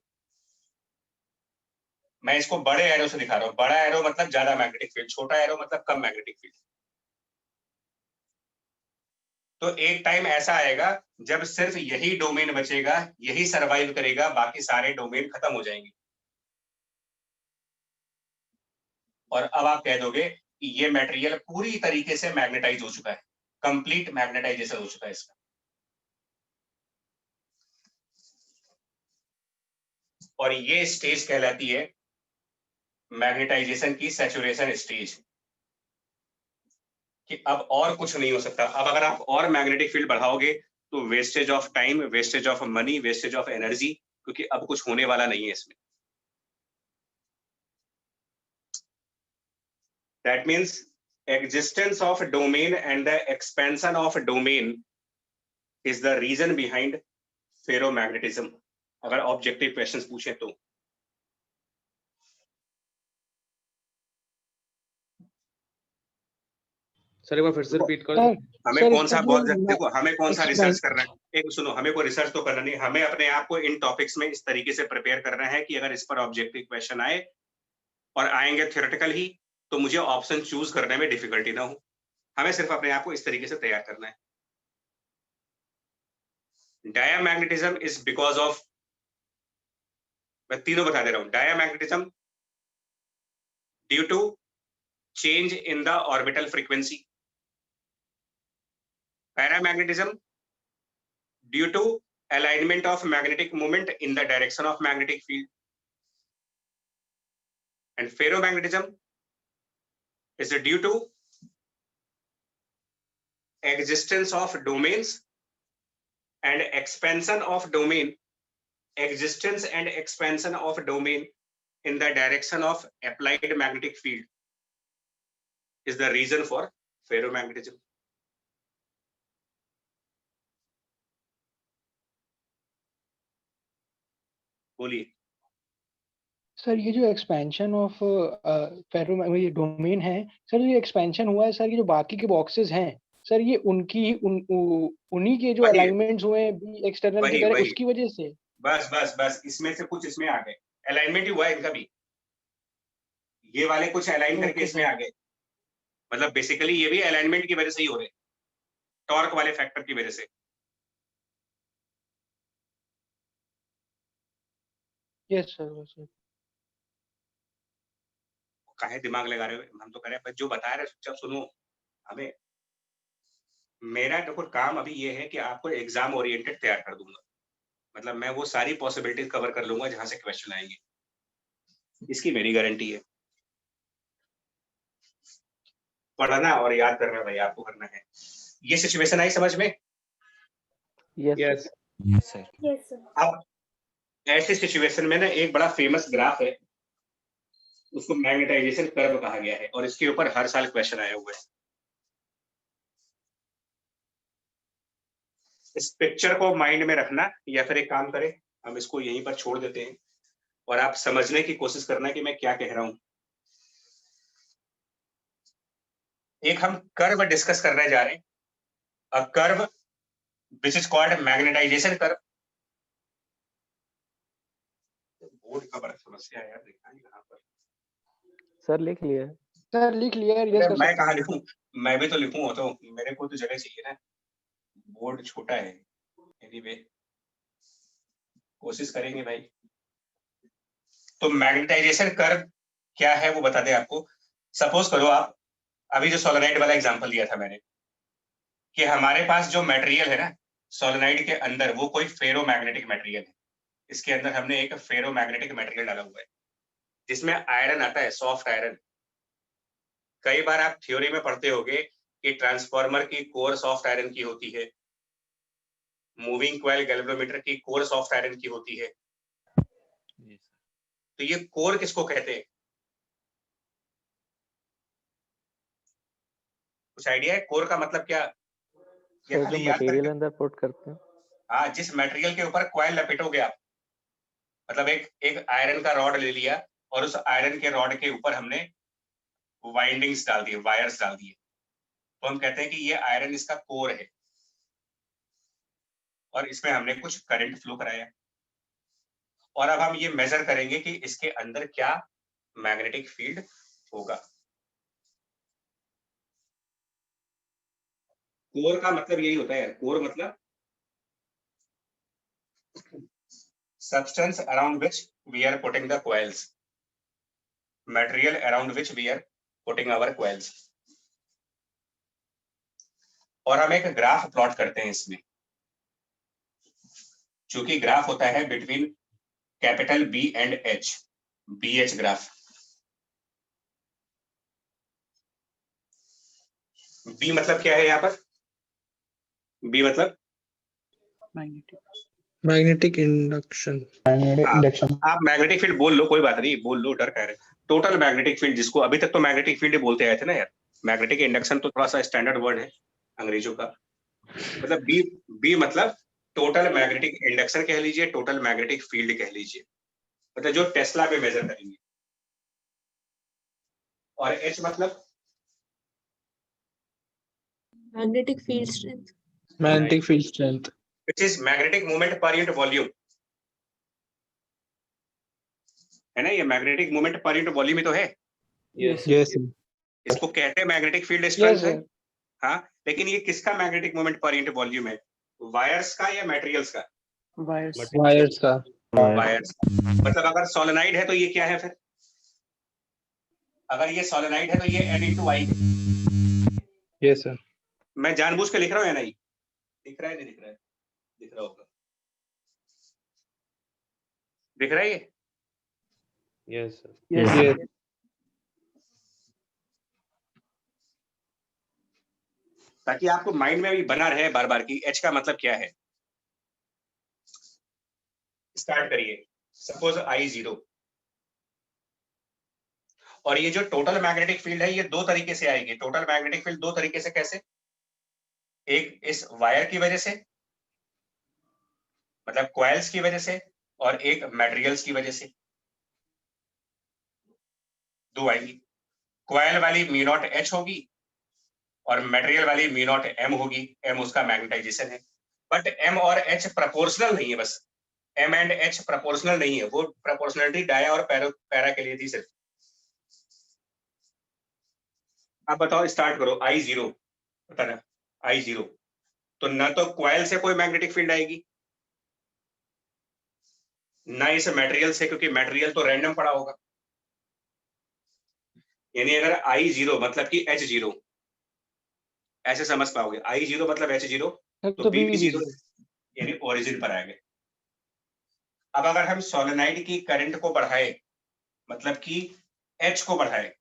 A: मैं इसको बड़े एरो से दिखा रहा हूँ। बड़ा एरो मतलब ज्यादा मैग्नेटिक फील्ड, छोटा एरो मतलब कम मैग्नेटिक फील्ड। तो एक टाइम ऐसा आएगा जब सिर्फ यही डोमेन बचेगा, यही सरवाइव करेगा, बाकी सारे डोमेन खत्म हो जाएंगे। और अब आप कह दोगे कि ये मटेरियल पूरी तरीके से मैग्नेटाइज हो चुका है, कंप्लीट मैग्नेटाइजेशन हो चुका है इसका। और ये स्टेज कहलाती है मैग्नेटाइजेशन की सैचुरेशन स्टेज, कि अब और कुछ नहीं हो सकता। अब अगर आप और मैग्नेटिक फील्ड बढ़ाओगे तो wastage of time, wastage of money, wastage of energy, क्योंकि अब कुछ होने वाला नहीं है इसमें। That means existence of domain and the expansion of domain is the reason behind ferromagnetism। अगर ऑब्जेक्टिव क्वेश्चंस पूछे तो
G: सर एक बार फिर से रिपीट कर
D: सर
A: हमें
D: सर
A: कौन
D: इसका
A: सा
D: जो
A: बहुत देखो, हमें कौन सा रिसर्च
D: एक्सपेंस
A: करना है। एक सुनो, हमें कोई रिसर्च तो करना नहीं, हमें अपने आप को इन टॉपिक्स में इस तरीके से प्रिपेयर करना है कि अगर इस पर ऑब्जेक्टिव क्वेश्चन आए और आएंगे थ्योरेटिकल ही, तो मुझे ऑप्शन चूज करने में डिफिकल्टी ना हो। हमें सिर्फ अपने आप को इस तरीके से तैयार करना है। डायामैग्नेटिज्म इज बिकॉज ऑफ, मैं तीनों बता दे रहा हूं। Diamagnetism due to change in the orbital frequency, paramagnetism due to alignment of magnetic moment in the direction of magnetic field, and ferromagnetism is due to existence of domains and expansion of domain, existence and expansion of domain in the direction of applied magnetic field is the reason for ferromagnetism. बोलिए।
D: Sir ये जो expansion of फेरो ये domain है sir, ये expansion हुआ है sir, ये जो बाकी के बॉक्सेस हैं सर, ये उन्हीं के जो
A: वही।
D: अलाइनमेंट्स हुए हैं बी एक्सटर्नल की
A: वही,
D: तरह,
A: वही।
D: उसकी वजह से।
A: बस इसमें से कुछ इसमें आ गए, अलाइनमेंट ही हुआ है इनका भी, ये वाले कुछ अलाइन करके
D: ओके
A: इसमें
D: सर।
A: आ गए, मतलब बेसिकली ये भी अलाइनमेंट की वजह से ही हो रहे, टॉर्क वाले फैक्टर की वजह से।
D: Yes sir.
A: काहे दिमाग लगा रहे हो, हम तो कह रहे हैं जो बता रहे हैं चुपचाप सुनो। हमें मेरा देखो काम अभी ये है कि आपको एग्जाम ओरिएंटेड तैयार कर दूंगा, मतलब मैं वो सारी पॉसिबिलिटीज कवर कर लूंगा जहां से क्वेश्चन आएंगे, इसकी मेरी गारंटी है। पढ़ना और याद करना भाई आपको करना है। ये सिचुएशन आई समझ में?
F: Yes
G: yes
B: sir.
E: Yes, sir.
A: अब ऐसे सिचुएशन में ना एक बड़ा फेमस ग्राफ है, उसको मैग्नेटाइजेशन कर्व कहा गया है और इसके ऊपर हर साल क्वेश्चन आया हुआ है। इस पिक्चर को माइंड में रखना, या फिर एक काम करें हम इसको यहीं पर छोड़ देते हैं और आप समझने की कोशिश करना कि मैं क्या कह रहा हूं। एक हम कर्व डिस्कस करने जा रहे हैं, a curve which is called magnetization curve. Board का बड़ा समस्या है यार, देखना है कहां पर।
F: सर लिख लिए।
D: सर लिख लिया, रियस कर
A: मैं
D: सकते
A: कहाँ
D: हैं।
A: लिखूं, मैं भी तो लिखूं, तो मेरे को तो जगह चाहिए ना, बोर्ड छोटा है। एनीवे कोशिश करेंगे भाई। तो मैग्नेटाइजेशन कर्व क्या है वो बता दें आपको। सपोज करो आप अभी जो सोलेनाइड वाला एग्जांपल दिया था मैंने, कि हमारे पास जो मटेरियल है ना सोलेनाइड के अंदर, वो कोई फेरोमैग्नेटिक मटेरियल है। इसके अंदर हमने एक फेरोमैग्नेटिक मटेरियल डाला हुआ है जिसमें आयरन आता है, सॉफ्ट आयरन। कई बार आप थ्योरी में पढ़ते होंगे कि ट्रांसफार्मर की कोर सॉफ्ट आयरन की होती है, मूविंग कॉइल गैल्वेनोमीटर की कोर सॉफ्ट आयरन की होती है। तो ये कोर किसको कहते हैं, कुछ आइडिया है कोर का मतलब क्या? ये
F: सर
A: खाली
F: जो
A: याद
F: मटेरियल
A: करके,
F: अंदर पुट करते हैं।
A: हाँ, जिस मटेरियल के ऊपर कॉइल लपेटोगे आप, मतलब एक आयरन का रॉड ले लिया और उस आयरन के रॉड के ऊपर हमने वाइंडिंग्स डाल दिए, वायर्स डाल दिए, तो हम कहते हैं कि ये आयरन इसका कोर है और इसमें हमने कुछ करंट फ्लो कराया। और अब हम ये मेजर करेंगे कि इसके अंदर क्या मैग्नेटिक फील्ड होगा। कोर का मतलब यही होता है यार, कोर मतलब substance around which we are putting the coils, material around which we are putting our coils। और हम एक ग्राफ प्लॉट करते हैं इसमें, चूंकि ग्राफ होता है between capital B and H, B H graph. B मतलब क्या है यहाँ पर, बी मतलब
C: मैग्नेटिक इंडक्शन।
A: आप मैग्नेटिक फील्ड बोल लो, कोई बात नहीं, बोल लो, डर कह रहे। टोटल मैग्नेटिक फील्ड, जिसको अभी तक तो मैग्नेटिक फील्ड बोलते आए थे ना यार, मैग्नेटिक इंडक्शन तो थोड़ा सा स्टैंडर्ड वर्ड है अंग्रेजों का। मतलब बी मतलब टोटल मैग्नेटिक इंडक्शन कह लीजिए, टोटल मैग्नेटिक फील्ड कह लीजिए, मतलब जो टेस्ला पे मेजर करेंगे। और एच मतलब
E: Magnetic field strength.
C: Magnetic field strength.
A: which is magnetic moment per unit volume, है ना, ये magnetic moment per unit volume ही तो है।
G: यस
C: यस
A: इसको कहते हैं मैग्नेटिक फील्ड
D: यस
A: स्ट्रेंथ है।
D: सर।
A: हाँ, लेकिन ये किसका magnetic moment per unit volume है, वायर्स का या मटेरियल्स का?
C: वायर्स का।
A: वायर्स। मतलब अगर सोलेनाइड है तो ये क्या है फिर, अगर ये सोलेनाइड है तो ये N/I है।
C: Yes sir.
A: मैं जानबूझ के लिख रहा हूँ NI, दिख रहा है नहीं दिख रहा है, दिख रहा होगा, दिख रहा है ये?
G: यस
C: यस
A: ताकि आपको माइंड में भी बना रहे बार बार कि H का मतलब क्या है। स्टार्ट करिए। सपोज I0, और ये जो टोटल मैग्नेटिक फील्ड है ये दो तरीके से आएगी। टोटल मैग्नेटिक फील्ड दो तरीके से कैसे? एक इस वायर की वजह से, मतलब कॉइल्स की वजह से, और एक मटेरियल्स की वजह से, दो आएंगी। कॉइल वाली म्यू नॉट एच होगी और मटेरियल वाली म्यू नॉट एम होगी। एम उसका मैग्नेटाइजेशन है, बट एम और एच प्रोपोर्शनल नहीं है। बस एम एंड एच प्रोपोर्शनल नहीं है, वो प्रोपोर्शनलिटी डाया और पैरा के लिए थी सिर्फ। अब बताओ, स्टार्ट करो। आई जीरो बताना, आई जीरो तो ना तो कॉइल से कोई मैग्नेटिक फील्ड आएगी, ना इस मटेरियल से, क्योंकि मटेरियल तो रैंडम पड़ा होगा। यानी अगर आई जीरो मतलब कि एच जीरो, ऐसे समझ पाओगे। आई जीरो मतलब एच जीरो, तो बी जीरो यानी ओरिजिन पर आएंगे। अब अगर हम सोलेनाइड की करंट को बढ़ाए, मतलब कि एच को बढ़ाए,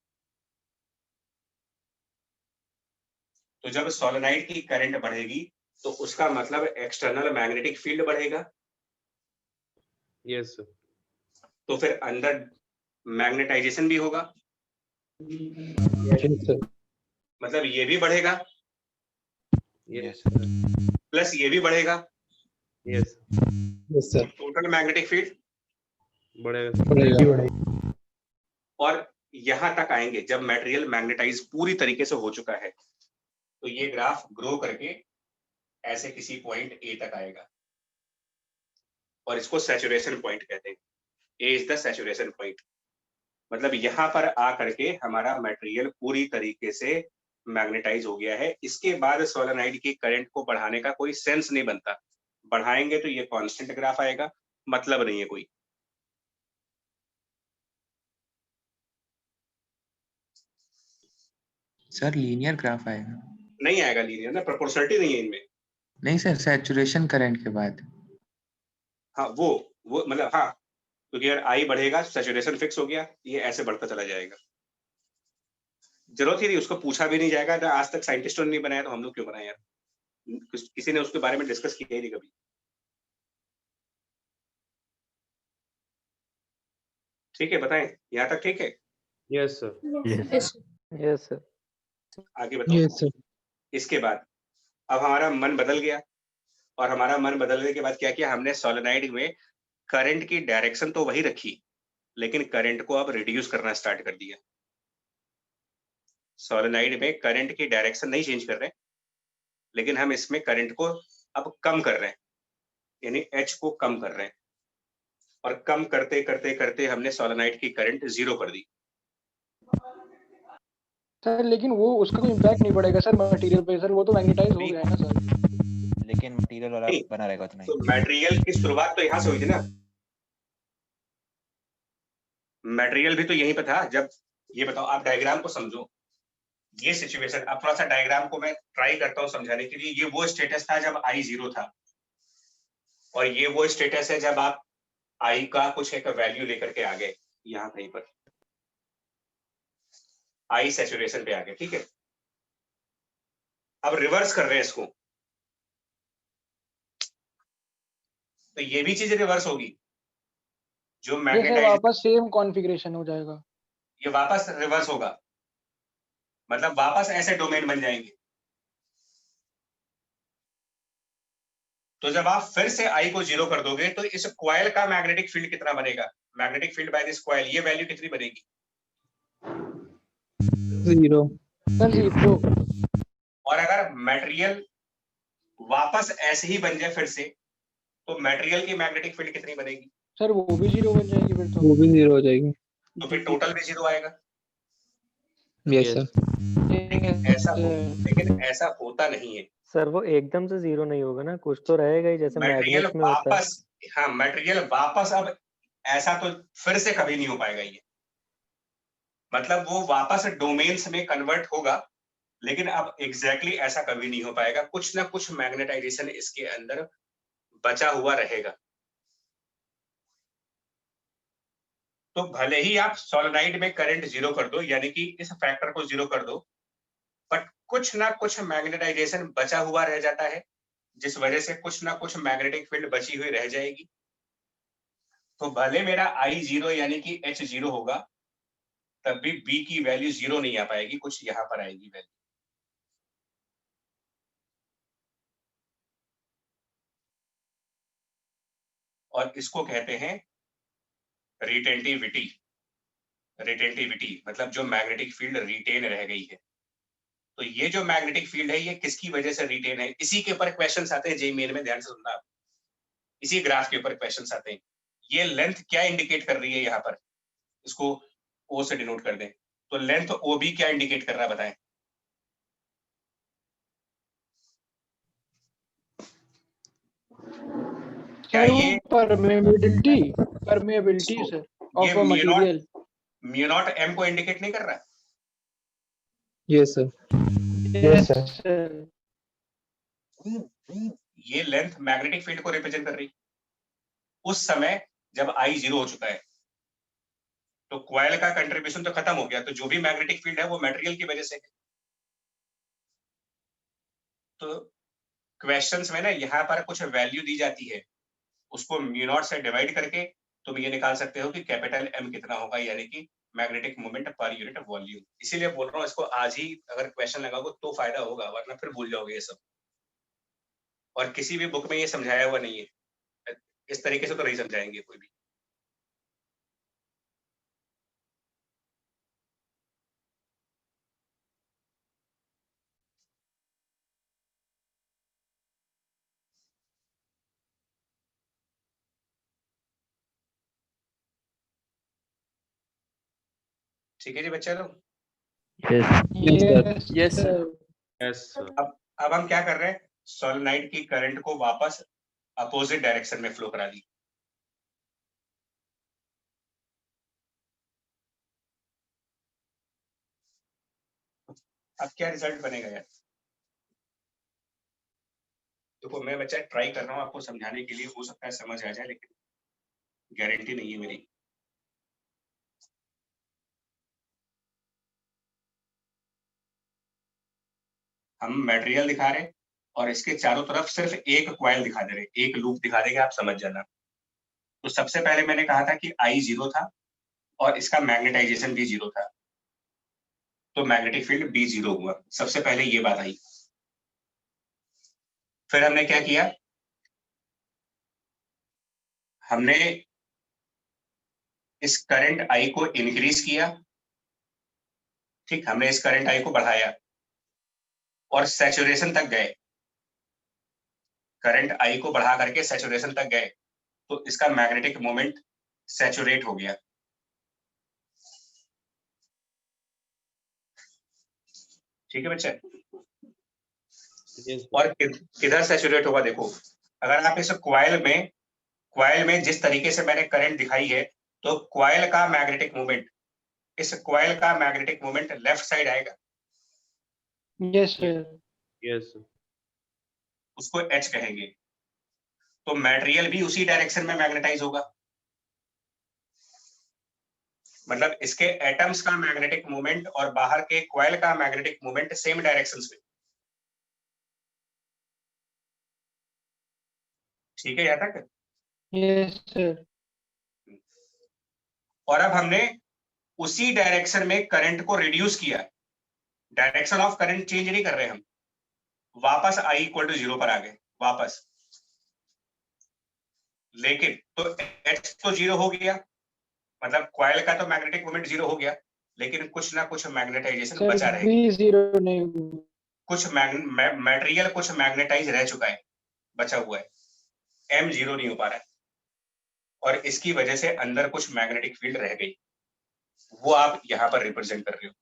A: तो जब सोलेनाइड की करंट बढ़ेगी तो उसका मतलब एक्सटर्नल मैग्नेटिक फील्ड बढ़ेगा।
G: Yes sir.
A: तो फिर अंदर मैग्नेटाइजेशन भी होगा, मतलब ये भी बढ़ेगा
G: यस
A: प्लस ये भी बढ़ेगा।
G: Yes
D: sir
A: total magnetic field
G: बढ़ेगा।
A: और यहां तक आएंगे जब मटेरियल मैग्नेटाइज पूरी तरीके से हो चुका है, तो ये ग्राफ ग्रो करके ऐसे किसी पॉइंट ए तक आएगा और इसको सैचुरेशन पॉइंट कहते हैं। ए इज द सैचुरेशन पॉइंट, मतलब यहां पर आ करके हमारा मटेरियल पूरी तरीके से मैग्नेटाइज हो गया है। इसके बाद सोलेनाइड की करंट को बढ़ाने का कोई सेंस नहीं बनता। बढ़ाएंगे तो ये कांस्टेंट ग्राफ आएगा, मतलब नहीं है कोई।
B: सर लीनियर ग्राफ आएगा?
A: नहीं आएगा लीनियर ना, प्रोपोर्शनलिटी नहीं है इनमें।
B: नहीं सर, सैचुरेशन करंट के बाद।
A: हाँ वो मतलब हाँ, क्योंकि अगर आई बढ़ेगा सैचुरेशन फिक्स हो गया, ये ऐसे बढ़ता चला जाएगा। जरूरत ही नहीं, उसको पूछा भी नहीं जाएगा ना। आज तक साइंटिस्टों ने नहीं बनाया तो हम लोग क्यों बनाए यार? किसी ने उसके बारे में डिस्कस किया ही नहीं कभी। ठीक है, बताएं यहाँ तक ठीक है?
G: Yes sir.
E: Yes.
F: Yes sir.
A: आगे बताओ। इसके बाद अब हमारा मन बदल गया, और हमारा मन बदलने के बाद क्या किया हमने? सोलेनाइड में करंट की डायरेक्शन तो वही रखी, लेकिन करंट को अब रिड्यूस करना स्टार्ट कर दिया। सोलेनाइड में करंट की डायरेक्शन नहीं चेंज कर रहे, लेकिन हम इसमें करंट को अब कम कर रहे हैं, यानी एच को कम कर रहे हैं। और कम करते करते करते हमने सोलेनाइड की करंट जीरो कर दी।
D: सर लेकिन वो उसका कोई इम्पैक्ट नहीं पड़ेगा सर मटेरियल पे सर, वो तो मैग्नेटाइज हो गया है ना सर।
H: लेकिन मटेरियल वाला
A: नहीं,
H: बना रहेगा उतना ही।
A: तो मटेरियल की शुरुआत तो यहाँ से हुई थी ना, मटेरियल भी तो यहीं पे था। जब ये बताओ, आप डायग्राम को समझो, ये सिचुएशन। अब थोड़ा सा डायग्राम को मैं ट्राई करता हूँ समझाने के लिए। ये वो स्टेटस था जब आई जीरो था, और ये वो स्टेटस है जब आप आई का कुछ एक वैल्यू लेकर के आ गए यहाँ कहीं पर, आई सैचुरेशन पे आ गए। ठीक है, अब रिवर्स कर रहे हैं इसको, तो ये भी चीज रिवर्स होगी। जो
D: ये सर
A: मैग्नेटाइज,
D: वापस सेम कॉन्फ़िगरेशन हो जाएगा।
A: ये वापस रिवर्स होगा, मतलब वापस ऐसे डोमेन बन जाएंगे। तो जब आप फिर से आई को जीरो कर दोगे तो इस कॉइल का मैग्नेटिक फील्ड कितना बनेगा? Magnetic field by this coil, ये वैल्यू कितनी बनेगी?
D: Zero sir, zero.
A: और अगर मटेरियल वापस ऐसे ही बन जाए फिर से, तो मटेरियल की मैग्नेटिक फील्ड कितनी बनेगी?
D: सर वो भी जीरो बन जाएगी फिर तो। वो भी जीरो हो जाएगी।
A: तो फिर टोटल भी जीरो आएगा।
D: Yes sir.
A: लेकिन ऐसा होता नहीं है।
F: सर वो एकदम से जीरो नहीं होगा ना, कुछ तो रहेगा ही, जैसे
A: मटेरियल
F: मैग्नेट में होता है।
A: वापस, हाँ मटेरियल वापस, अब ऐसा तो फिर से कभी नहीं हो पाएगा ये। मतलब वो वापस डोमेन्स में कन्वर्ट होगा, लेकिन अब एग्जैक्टली ऐसा कभी नहीं हो पाएगा। कुछ ना कुछ मैग्नेटाइजेशन इसके अंदर बचा हुआ रहेगा। तो भले ही आप सोलेनाइड में करंट जीरो कर दो, यानी कि इस फैक्टर को जीरो कर दो, बट कुछ ना कुछ मैग्नेटाइजेशन बचा हुआ रह जाता है, जिस वजह से कुछ ना कुछ मैग्नेटिक फील्ड बची हुई रह जाएगी। तो भले मेरा आई जीरो यानी कि एच जीरो होगा, तब भी बी की वैल्यू 0 नहीं आ पाएगी, कुछ यहाँ पर आएगी वैल्यू। और इसको कहते हैं रिटेंटिविटी। रिटेंटिविटी मतलब जो मैग्नेटिक फील्ड रिटेन रह गई है। तो ये जो मैग्नेटिक फील्ड है ये किसकी वजह से रिटेन है, इसी के ऊपर क्वेश्चंस आते हैं जेईई मेन में, ध्यान से सुनना आप। इसी ग्राफ के ऊपर क्वेश्चंस आते हैं। ये लेंथ क्या इंडिकेट कर रही है यहाँ पर, इसको ओ से डिनोट कर दें, तो लेंथ ओ बी क्या इंडिकेट कर रहा है बताएं। क्या ये
D: परमेबिलिटी सर
A: ये
D: of a material.
A: Mu naught M को इंडिकेट नहीं कर रहा?
H: Yes sir.
D: Yes sir.
A: ये लेंथ मैग्नेटिक फील्ड को रिप्रेजेंट कर रही। उस समय जब आई 0 हो चुका है तो क्वाइल का कंट्रीब्यूशन तो खत्म हो गया, तो जो भी मैग्नेटिक फील्ड है वो मटेरियल की वजह से है। तो क्वेश्चंस में ना यहाँ पर कुछ वैल्यू दी जाती है, उसको म्यू नॉट से डिवाइड करके तुम ये निकाल सकते हो कि कैपिटल एम कितना होगा, यानी कि magnetic moment per unit volume. इसीलिए बोल रहा हूँ इसको आज ही अगर क्वेश्चन लगाओगे तो फायदा होगा, वरना फिर भूल जाओगे ये सब। और किसी भी बुक में ये समझाया हुआ नहीं है, इस तरीके से तो नहीं समझाएंगे कोई भी। ठीक है जी बच्चे लोग।
H: Yes sir.
G: Yes sir.
A: अब हम क्या कर रहे हैं, सोलेनोइड की करंट को वापस अपोजिट डायरेक्शन में फ्लो करा दी। अब क्या रिजल्ट बनेगा यार? देखो मैं बच्चा ट्राई कर रहा हूँ आपको समझाने के लिए, हो सकता है समझ आ जाए, लेकिन गारंटी नहीं है मेरी। हम मटेरियल दिखा रहे हैं और इसके चारों तरफ सिर्फ एक क्वाइल दिखा दे रहे, एक लूप दिखा देंगे, आप समझ जाना। तो सबसे पहले मैंने कहा था कि आई 0 था और इसका मैग्नेटाइजेशन भी 0 था, तो मैग्नेटिक फील्ड बी 0 हुआ। सबसे पहले ये बात आई। फिर हमने क्या किया, हमने इस करंट आई को इंक्रीज किया, ठीक, हमने इस करंट आई को बढ़ाया और सैचुरेशन तक गए। करंट आई को बढ़ा करके सैचुरेशन तक गए तो इसका मैग्नेटिक मोमेंट सैचुरेट हो गया। ठीक है बच्चे। और किधर सैचुरेट होगा देखो, अगर आप इस क्वाइल में जिस तरीके से मैंने करंट दिखाई है, तो क्वाइल का मैग्नेटिक मोमेंट, इस क्वाइल का मैग्नेटिक मोमेंट लेफ्ट साइड आएगा।
D: Yes sir.
G: यस
A: उसको एच कहेंगे। तो मटेरियल भी उसी डायरेक्शन में मैग्नेटाइज होगा, मतलब इसके एटम्स का मैग्नेटिक मोमेंट और बाहर के क्वाइल का मैग्नेटिक मोमेंट सेम डायरेक्शंस में। ठीक है यहाँ तक?
D: Yes sir.
A: और अब हमने उसी डायरेक्शन में करंट को रिड्यूस किया, डायरेक्शन ऑफ करंट चेंज नहीं कर रहे हम, वापस आई इक्वल टू 0 पर आ गए वापस। लेकिन तो एच तो 0 हो गया, मतलब क्वाइल का तो मैग्नेटिक मोमेंट 0 हो गया, लेकिन कुछ ना कुछ मैग्नेटाइजेशन बचा रहेगा।
D: बी 0 नहीं,
A: कुछ मटेरियल कुछ मैग्नेटाइज रह चुका है, बचा हुआ है, एम 0 नहीं हो पा रहा है, और इसकी वजह से अंदर कुछ मैग्नेटिक फील्ड रह गई, वो आप यहाँ पर रिप्रेजेंट कर रहे हो।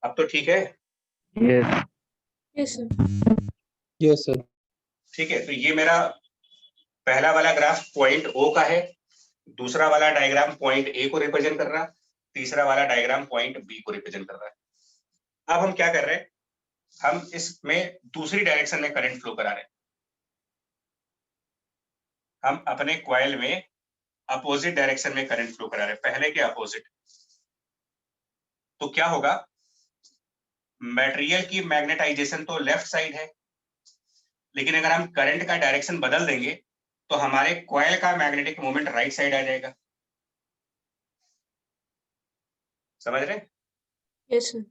A: अब तो ठीक है?
E: Yes, sir.
H: Yes sir.
A: ठीक है, तो ये मेरा पहला वाला ग्राफ पॉइंट ओ का है, दूसरा वाला डायग्राम पॉइंट ए को रिप्रेजेंट कर रहा है, तीसरा वाला डायग्राम पॉइंट बी को रिप्रेजेंट कर रहा है। अब हम क्या कर रहे हैं, हम इसमें दूसरी डायरेक्शन में करंट फ्लो करा रहे हैं। हम अपने क्वाइल में अपोजिट डायरेक्शन में करंट फ्लो करा रहे हैं, पहले के अपोजिट। तो क्या होगा, मटेरियल की मैग्नेटाइजेशन तो लेफ्ट साइड है, लेकिन अगर हम करंट का डायरेक्शन बदल देंगे तो हमारे क्वाइल का मैग्नेटिक मोमेंट राइट साइड आ जाएगा। समझ रहे?
E: Yes, sir.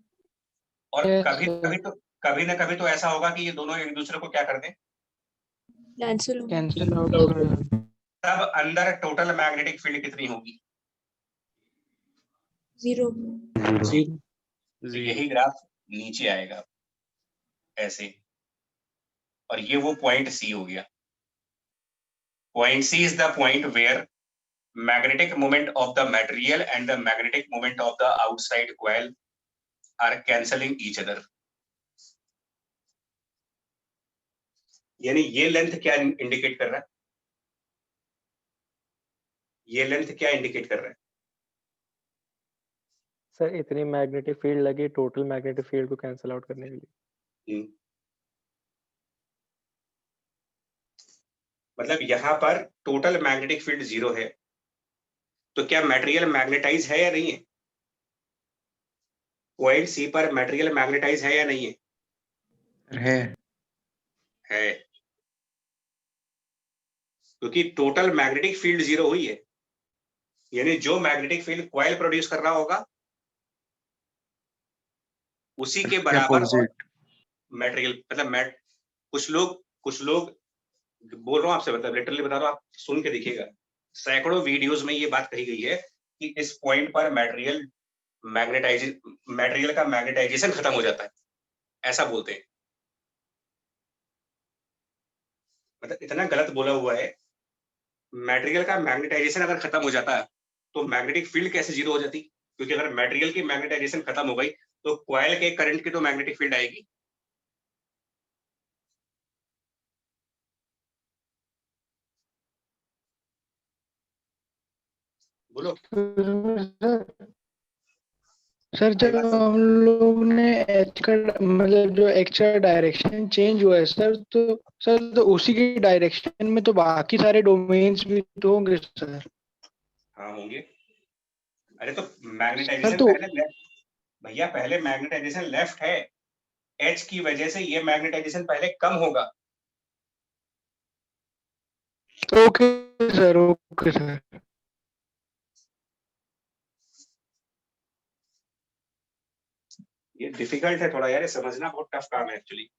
A: और
D: Yes,
A: कभी
D: sir.
A: कभी तो कभी ना कभी तो ऐसा होगा कि ये दोनों एक दूसरे को क्या कर दें,
E: Cancel.
D: Cancel out हो गया.
A: तब अंदर टोटल मैग्नेटिक फील्ड कितनी होगी?
E: 0.
H: Zero.
A: तो यही ग्राफ नीचे आएगा ऐसे, और ये वो पॉइंट सी हो गया. Point C is the point where magnetic moment of the material and the magnetic moment of the outside coil are cancelling each other. यानी ये लेंथ क्या इंडिकेट कर रहा है? ये लेंथ क्या इंडिकेट कर रहा है?
F: सर इतनी मैग्नेटिक फील्ड लगी टोटल मैग्नेटिक फील्ड को कैंसिल आउट करने के लिए.
A: मतलब यहाँ पर टोटल मैग्नेटिक फील्ड 0 है, तो क्या मटेरियल मैग्नेटाइज है या नहीं है? पॉइंट सी पर मटेरियल मैग्नेटाइज है या नहीं है? है, क्योंकि टोटल मैग्नेटिक फील्ड 0 हुई है, यानी जो मैग्नेटिक फील्ड कॉइल प्रोड्यूस कर रहा होगा उसी के बराबर मटेरियल, मतलब कुछ लोग बोल रहा हूं आपसे, मतलब लिटरली बता रहा हूं, आप सुन के देखिएगा, सैकड़ों वीडियोस में ये बात कही गई है कि इस पॉइंट पर मटेरियल का मैग्नेटाइजेशन खत्म हो जाता है, ऐसा बोलते हैं. मतलब इतना गलत बोला हुआ है. मटेरियल का मैग्नेटाइजेशन अगर खत्म हो जाता है तो मैग्नेटिक फील्ड कैसे 0 हो जाती? क्योंकि अगर मटेरियल की मैग्नेटाइजेशन खत्म हो गई तो कॉइल के करंट की तो मैग्नेटिक फील्ड आएगी. बोलो.
D: सर जब हम लोग ने एच का मतलब जो एक्स का डायरेक्शन चेंज हुआ है सर, तो उसी की डायरेक्शन में तो बाकी सारे डोमेन्स भी तो होंगे सर.
A: हाँ होंगे. अरे तो मैग्नेटाइजेशन
D: तो
A: पहले भैया पहले मैग्नेटाइजेशन लेफ्ट है, एच की वजह से ये मैग्नेटाइजेशन पहले कम होगा.
D: Okay sir, okay sir.
A: ये डिफिकल्ट है थोड़ा यार, ये समझना बहुत टफ काम है एक्चुअली.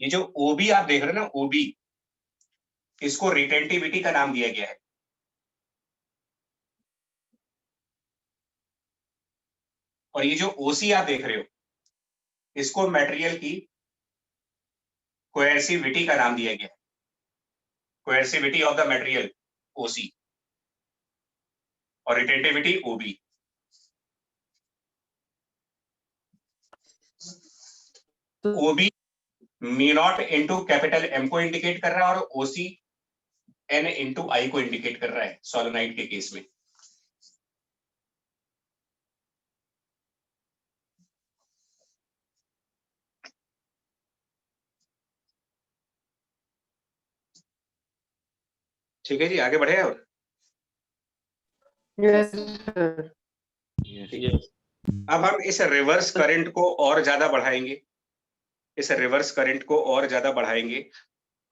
A: ये जो ओबी आप देख रहे हैं ना, ओबी, इसको रिटेंटिविटी का नाम दिया गया है. और ये जो ओसी आप देख रहे हो, इसको मटेरियल की कोएर्सिविटी का नाम दिया गया है. Coercivity of the material OC, और retentivity OB. OB mu naught into capital M को इंडिकेट कर रहा है और ओसी एन इंटू आई को इंडिकेट कर रहा है सोलेनोइड के केस में. ठीक है जी, आगे बढ़े. और
D: यस सर.
A: अब हम इस रिवर्स करंट को और ज्यादा बढ़ाएंगे, इस रिवर्स करंट को और ज्यादा बढ़ाएंगे,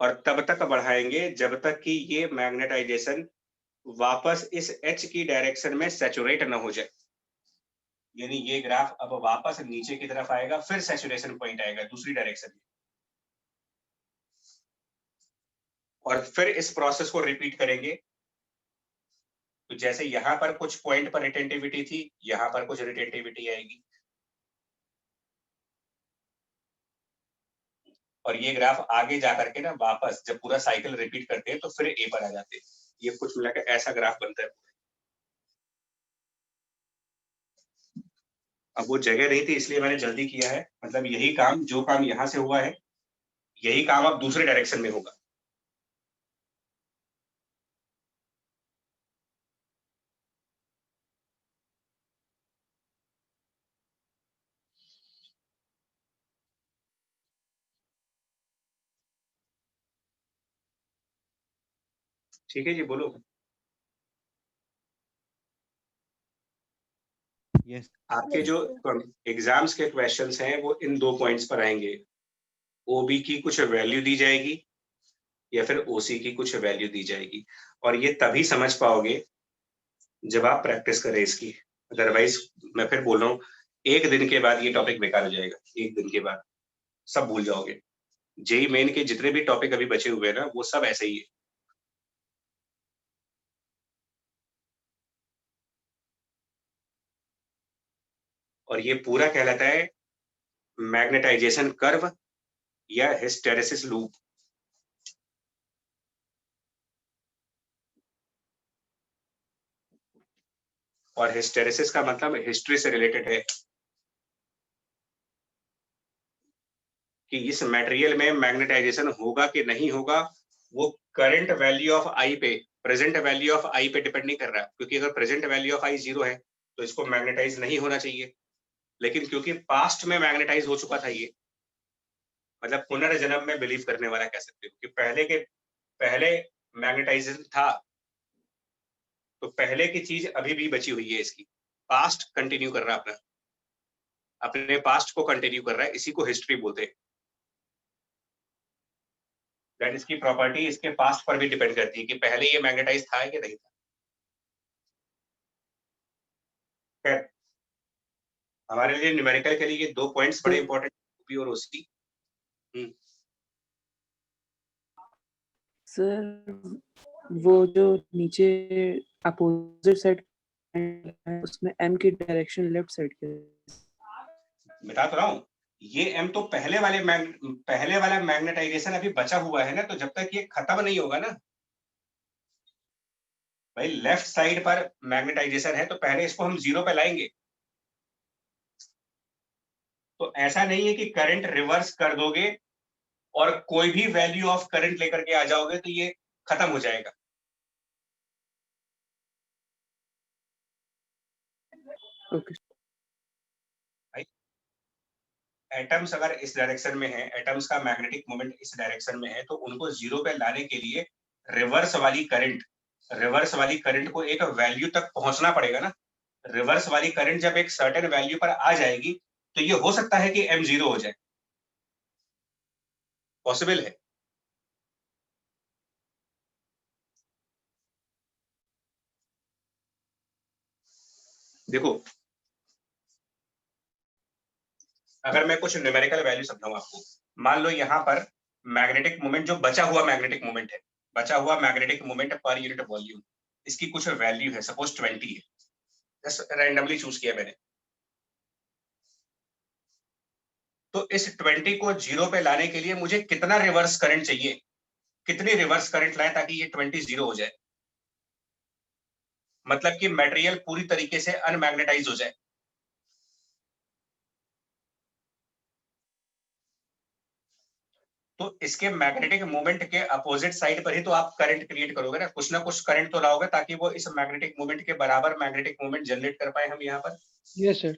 A: और तब तक बढ़ाएंगे जब तक कि ये मैग्नेटाइजेशन वापस इस एच की डायरेक्शन में सैचुरेट न हो जाए. यानी ये ग्राफ अब वापस नीचे की तरफ आएगा, फिर सैचुरेशन पॉइंट आएगा दूसरी डायरेक्शन में, और फिर इस प्रोसेस को रिपीट करेंगे. तो जैसे यहाँ पर कुछ पॉइंट पर रिटेंटिविटी थी, यहाँ पर कुछ रिटेंटिविटी आएगी, और ये ग्राफ आगे जाकर के ना वापस जब पूरा साइकिल रिपीट करते हैं तो फिर ए पर आ जाते हैं. ये कुछ मिलाकर ऐसा ग्राफ बनता है. अब वो जगह नहीं थी इसलिए मैंने जल्दी किया है, मतलब यही काम, जो काम यहाँ से हुआ है यही काम अब दूसरे डायरेक्शन में होगा. ठीक है जी, बोलो.
B: यस.
A: आपके जो एग्जाम्स के क्वेश्चंस हैं वो इन 2 पॉइंट्स पर आएंगे. ओबी की कुछ वैल्यू दी जाएगी या फिर ओसी की कुछ वैल्यू दी जाएगी, और ये तभी समझ पाओगे जब आप प्रैक्टिस करें इसकी. अदरवाइज मैं फिर बोल रहा हूँ, एक दिन के बाद ये टॉपिक बेकार हो जाएगा, एक दिन के बाद सब भूल जाओगे। जेई मेन के जितने भी टॉपिक अभी बचे हुए हैं ना, वो सब ऐसे ही है। और ये पूरा कहलाता है मैग्नेटाइजेशन कर्व या हिस्टेरेसिस लूप। और हिस्टेरेसिस का मतलब हिस्ट्री से रिलेटेड है कि इस मटेरियल में मैग्नेटाइजेशन होगा कि नहीं होगा, वो करंट वैल्यू ऑफ आई पे, प्रेजेंट वैल्यू ऑफ आई पे डिपेंड नहीं कर रहा, क्योंकि अगर प्रेजेंट वैल्यू ऑफ आई 0 है तो इसको मैग्नेटाइज नहीं होना चाहिए। लेकिन क्योंकि पास्ट में मैग्नेटाइज हो चुका था ये, मतलब पुनर्जन्म में बिलीव करने वाला कह सकते हो कि पहले मैग्नेटाइजेशन था, तो पहले की चीज अभी भी बची हुई है, इसकी पास्ट कंटिन्यू कर रहा है, अपने पास्ट को कंटिन्यू कर रहा है, इसी को हिस्ट्री बोलते हैं। दैट इसकी प्रॉपर्टी इसके पास्ट पर भी डिपेंड करती है कि पहले ये मैग्नेटाइज था कि नहीं था। खैर, हमारे लिए न्यूमेरिकल के लिए 2 पॉइंट्स बड़े इंपॉर्टेंट, ओपी और ओसी।
I: सर वो जो नीचे अपोजिट साइड है उसमें एम की डायरेक्शन लेफ्ट साइड की
A: बता तो रहा हूँ, ये एम तो पहले वाला मैग्नेटाइजेशन अभी बचा हुआ है ना, तो जब तक ये खत्म नहीं होगा ना भाई, लेफ्ट साइड पर मैग्नेटाइजेशन है तो पहले इसको हम 0 पे लाएंगे। तो ऐसा नहीं है कि करंट रिवर्स कर दोगे और कोई भी वैल्यू ऑफ करंट लेकर के आ जाओगे तो ये खत्म हो जाएगा।
I: ओके
A: एटम्स अगर इस डायरेक्शन में है, एटम्स का मैग्नेटिक मोमेंट इस डायरेक्शन में है, तो उनको 0 पे लाने के लिए रिवर्स वाली करंट को एक वैल्यू तक पहुंचना पड़ेगा ना। रिवर्स वाली करंट जब एक सर्टेन वैल्यू पर आ जाएगी तो ये हो सकता है कि m 0 हो जाए, पॉसिबल है। देखो, अगर मैं कुछ न्यूमेरिकल वैल्यू समझाऊं आपको, मान लो यहाँ पर मैग्नेटिक मोमेंट, जो बचा हुआ मैग्नेटिक मोमेंट है, बचा हुआ magnetic moment per unit volume, इसकी कुछ वैल्यू है, सपोज 20 है, जस्ट रैंडमली चूज किया मैंने। तो इस 20 को 0 पे लाने के लिए मुझे कितना रिवर्स करंट चाहिए, कितनी रिवर्स करंट लाए ताकि ये 20 0 हो जाए, मतलब कि मटेरियल पूरी तरीके से अनमैग्नेटाइज हो जाए। तो इसके मैग्नेटिक मोमेंट के अपोजिट साइड पर ही तो आप करंट क्रिएट करोगे ना कुछ करंट तो लाओगे, ताकि वो इस मैग्नेटिक मोमेंट के बराबर मैग्नेटिक मोमेंट जनरेट कर पाए हम यहाँ पर।
D: Yes sir.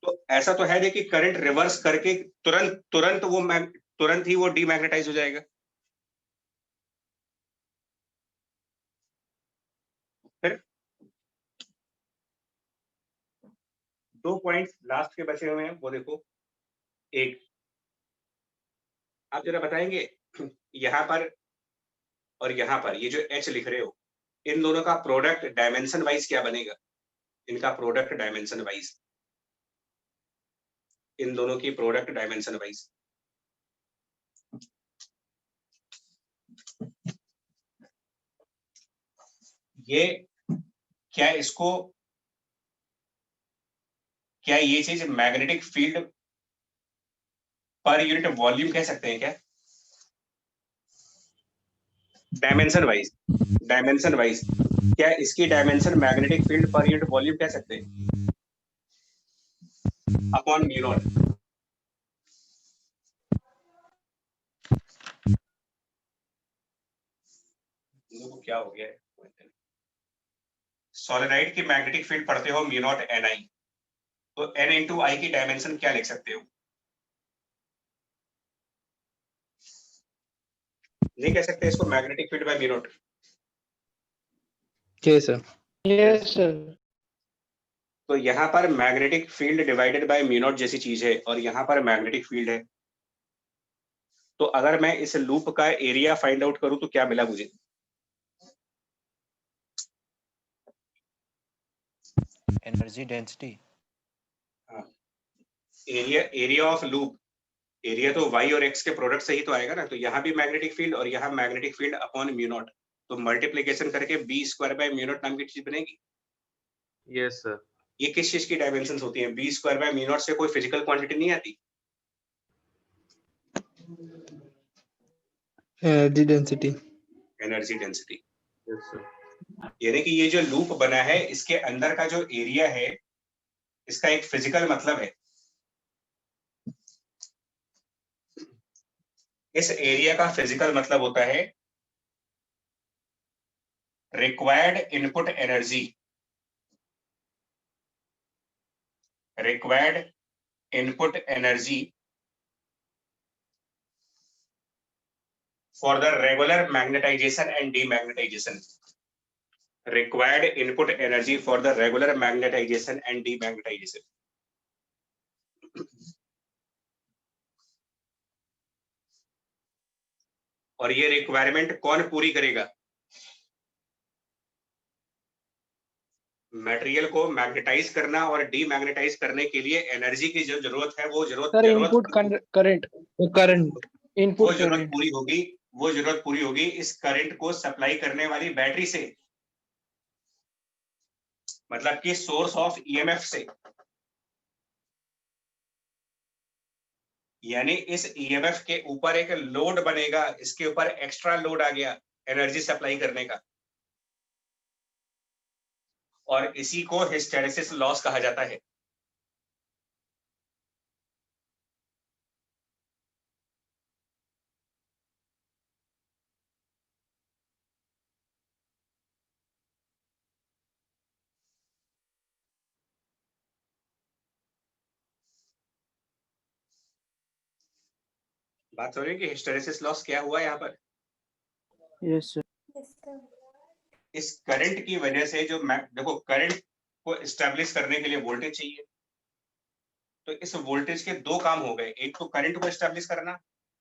A: तो ऐसा तो है नहीं कि करंट रिवर्स करके तुरंत ही वो डीमैग्नेटाइज हो जाएगा। फिर 2 पॉइंट्स लास्ट के बचे हुए हैं, वो देखो। एक, आप जरा बताएंगे यहाँ पर और यहाँ पर ये जो H लिख रहे हो, इन दोनों का प्रोडक्ट डायमेंशन वाइज क्या बनेगा? इनका प्रोडक्ट डायमेंशन वाइज, इन दोनों की प्रोडक्ट डायमेंशन वाइज ये क्या ये चीज मैग्नेटिक फील्ड पर यूनिट वॉल्यूम कह सकते हैं क्या? डायमेंशन वाइज क्या इसकी डायमेंशन मैग्नेटिक फील्ड पर यूनिट वॉल्यूम कह सकते हैं? Upon mu naught. देखो क्या हो गया है, सॉलिनॉइड की मैग्नेटिक फील्ड पढ़ते हो म्यू नॉट एन आई, तो एन इंटू आई की डायमेंशन क्या लिख सकते हो? नहीं कह सकते इसको magnetic field by mu naught?
H: yes sir,
D: yes sir.
A: तो यहाँ पर magnetic field divided by mu naught जैसी चीज है, और यहाँ पर मैग्नेटिक फील्ड है। तो अगर मैं इस लूप का एरिया फाइंड आउट करूं तो क्या मिला मुझे?
J: Energy density.
A: हाँ, एरिया ऑफ लूप, एरिया तो y और x के प्रोडक्ट से ही तो आएगा ना, तो यहाँ भी मैग्नेटिक फील्ड और यहाँ magnetic field upon mu naught, तो मल्टीप्लिकेशन करके b square by mu naught नाम की चीज बनेगी।
G: Yes sir.
A: ये किस चीज की डायमेंशंस होती हैं? b square by mu naught से कोई फिजिकल क्वांटिटी नहीं आती।
H: Energy density.
A: Energy density.
G: Yes sir.
A: यानी कि ये जो लूप बना है इसके अंदर का जो एरिया है इसका एक फिजिकल मतलब है। इस एरिया का फिजिकल मतलब होता है required input energy, required input energy for the regular magnetization and demagnetization, required input energy for the regular magnetization and demagnetization। और ये रिक्वायरमेंट कौन पूरी करेगा? मटेरियल को मैग्नेटाइज करना और डीमैग्नेटाइज करने के लिए एनर्जी की जो जरूरत है वो
D: sir input current,
H: current
D: input
A: वो जरूरत
D: करंट
A: पूरी होगी, वो जरूरत पूरी होगी इस करंट को सप्लाई करने वाली बैटरी से, मतलब कि सोर्स ऑफ ईएमएफ से। यानी इस ईएमएफ के ऊपर एक लोड बनेगा, इसके ऊपर एक्स्ट्रा लोड आ गया एनर्जी सप्लाई करने का, और इसी को हिस्टेरेसिस लॉस कहा जाता है। बात हो रही है कि हिस्टेरेसिस लॉस क्या हुआ यहाँ पर?
I: Yes sir.
A: इस करंट की वजह से जो देखो करंट को एस्टेब्लिश करने के लिए वोल्टेज चाहिए, तो इस वोल्टेज के दो काम हो गए, एक तो करंट को एस्टेब्लिश करना,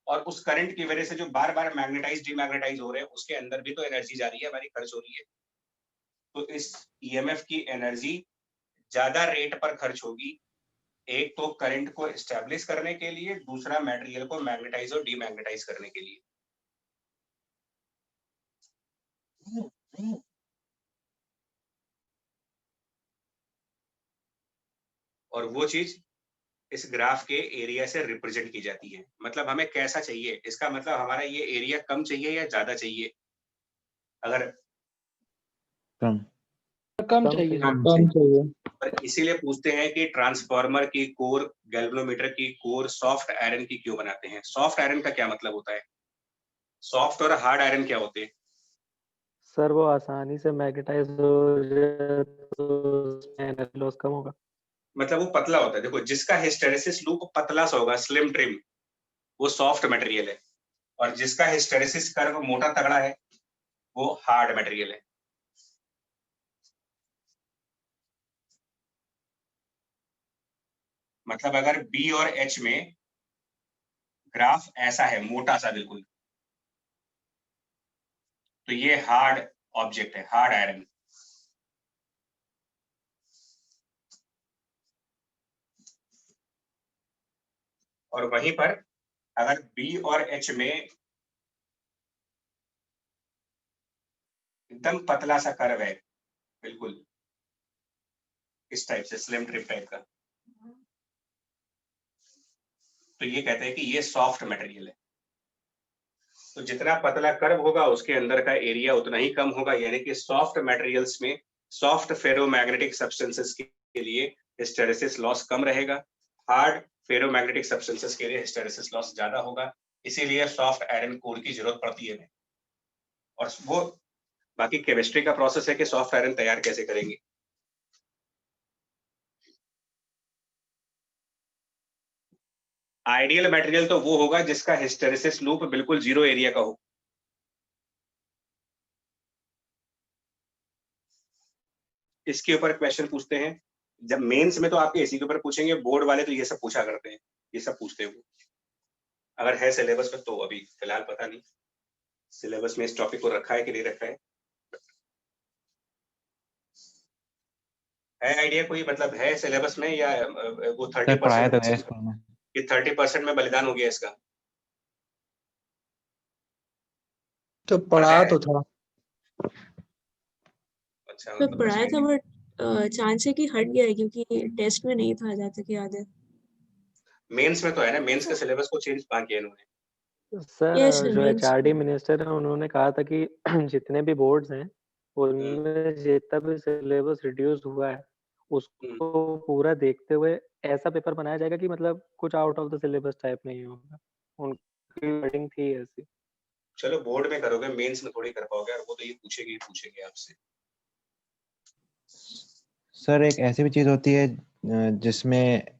A: और उस करंट की वजह से जो बार बार मैग्नेटाइज डीमैग्नेटाइज हो रहे हैं उसके अंदर भी तो एनर्जी जा रही है, हमारी खर्च हो रही है। तो इस ईएमएफ की एनर्जी ज्यादा रेट पर खर्च होगी, एक तो करंट को एस्टेब्लिश करने के लिए, दूसरा मटेरियल को मैग्नेटाइज और डीमैग्नेटाइज करने के लिए। और वो चीज इस ग्राफ के एरिया से रिप्रेजेंट की जाती है। मतलब हमें कैसा चाहिए, इसका मतलब हमारा ये एरिया कम चाहिए या ज्यादा चाहिए? अगर
B: कम
D: चाहिए।
H: कम चाहिए।
A: पर इसीलिए पूछते हैं कि ट्रांसफार्मर की कोर, गैल्वेनोमीटर की कोर सॉफ्ट आयरन की क्यों बनाते हैं? सॉफ्ट आयरन का क्या मतलब होता है? सॉफ्ट और हार्ड आयरन क्या होते हैं?
F: सर वो आसानी से मैग्नेटाइज हो जाए तो उसमें एनर्जी लॉस कम होगा।
A: मतलब वो पतला होता है। देखो जिसका हिस्टेरेसिस लूप पतला सा होगा, स्लिम ट्रिम, वो सॉफ्ट मटेरियल है, और जिसका हिस्टेरेसिस कर्व मोटा तगड़ा है वो हार्ड मटेरियल है। मतलब अगर बी और एच में ग्राफ ऐसा है, मोटा सा बिल्कुल, तो ये हार्ड ऑब्जेक्ट है, हार्ड आयरन। और वहीं पर अगर बी और एच में एकदम पतला सा कर्व है, बिल्कुल इस टाइप से स्लिम ट्रिप टाइप का, तो ये कहते हैं कि ये सॉफ्ट मटेरियल है। तो जितना पतला कर्व होगा उसके अंदर का एरिया उतना ही कम होगा, यानी कि सॉफ्ट मटेरियल्स में, सॉफ्ट फेरोमैग्नेटिक सब्सटेंसेस के लिए हिस्टेरेसिस लॉस कम रहेगा, हार्ड फेरोमैग्नेटिक सब्सटेंसेस के लिए हिस्टेरेसिस लॉस ज्यादा होगा। इसीलिए सॉफ्ट आयरन कोर की जरूरत पड़ती है। और वो बाकी केमिस्ट्री का प्रोसेस है कि सॉफ्ट आयरन तैयार कैसे करेंगे। आइडियल मटेरियल तो वो होगा जिसका हिस्टेरेसिस लूप बिल्कुल जीरो एरिया का हो। इसके ऊपर क्वेश्चन पूछते हैं, जब मेंस में तो आपके इसी के ऊपर पूछेंगे, बोर्ड वाले तो ये सब पूछा करते हैं, ये सब पूछते हैं वो। अगर है सिलेबस में तो अभी फिलहाल पता नहीं सिलेबस में इस टॉपिक को रखा है कि नहीं रखा है। है आइडिया कोई, मतलब है सिलेबस में या वो
B: सर पढ़ाया तो है
A: 30%
B: स्कूल में।
A: कि 30% में बलिदान हो गया इसका?
H: तो पढ़ा तो था।
A: अच्छा,
E: तो
A: मतलब
E: पढ़ाया था
A: अच्छा,
E: बट चांस है कि हट गया है क्योंकि टेस्ट में नहीं था जहाँ तक याद है।
A: मेंस में तो है ना, मेंस के सिलेबस को चेंज कहाँ किया इन्होंने?
F: सर
E: यस सर
F: जो
E: मीन्स
F: एचआरडी मिनिस्टर है उन्होंने कहा था कि जितने भी बोर्ड्स हैं उनमें जितना भी सिलेबस रिड्यूस हुआ है उसको पूरा देखते हुए ऐसा पेपर बनाया जाएगा कि मतलब कुछ out of the syllabus type नहीं होगा। उनकी वर्डिंग थी ऐसी।
A: चलो बोर्ड में करोगे, मेंस में थोड़ी कर पाओगे, और वो तो ये पूछेगी आपसे।
J: सर एक ऐसी भी चीज होती है जिसमें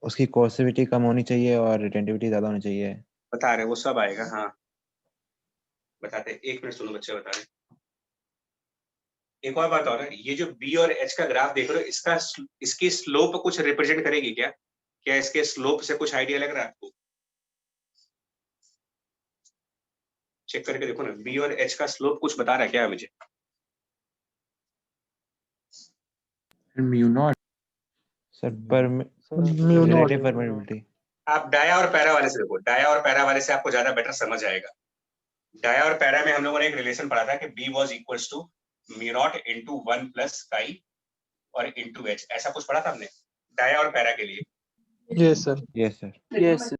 J: उसकी कोर्सिविटी कम होनी चाहिए और रिटेंटिविटी ज्यादा होनी चाहिए।
A: बता रहे वो सब आएगा, हाँ बताते, 1 मिनट सुनो बच्चे बता रहे। एक और बात और है, ये जो बी और एच का ग्राफ देख रहे हो, इसकी स्लोप कुछ रिप्रेजेंट करेगी क्या? क्या इसके स्लोप से कुछ आइडिया लग रहा है आपको? चेक करके देखो ना, बी और एच का स्लोप कुछ बता रहा है क्या मुझे?
B: Mu naught.
J: सर पर
H: म्यू नॉट।
J: Relative permittivity.
A: आप डाया और पैरा वाले से देखो, डाया और पैरा वाले से आपको ज्यादा बेटर समझ आएगा। डाया और पैरा में हम लोगों ने एक रिलेशन पढ़ा था कि B was equals to mu naught into 1 plus chi और इंटू एच, ऐसा कुछ पढ़ा था हमने डाया और पैरा के लिए।
H: Yes sir.
J: Yes sir.
I: Yes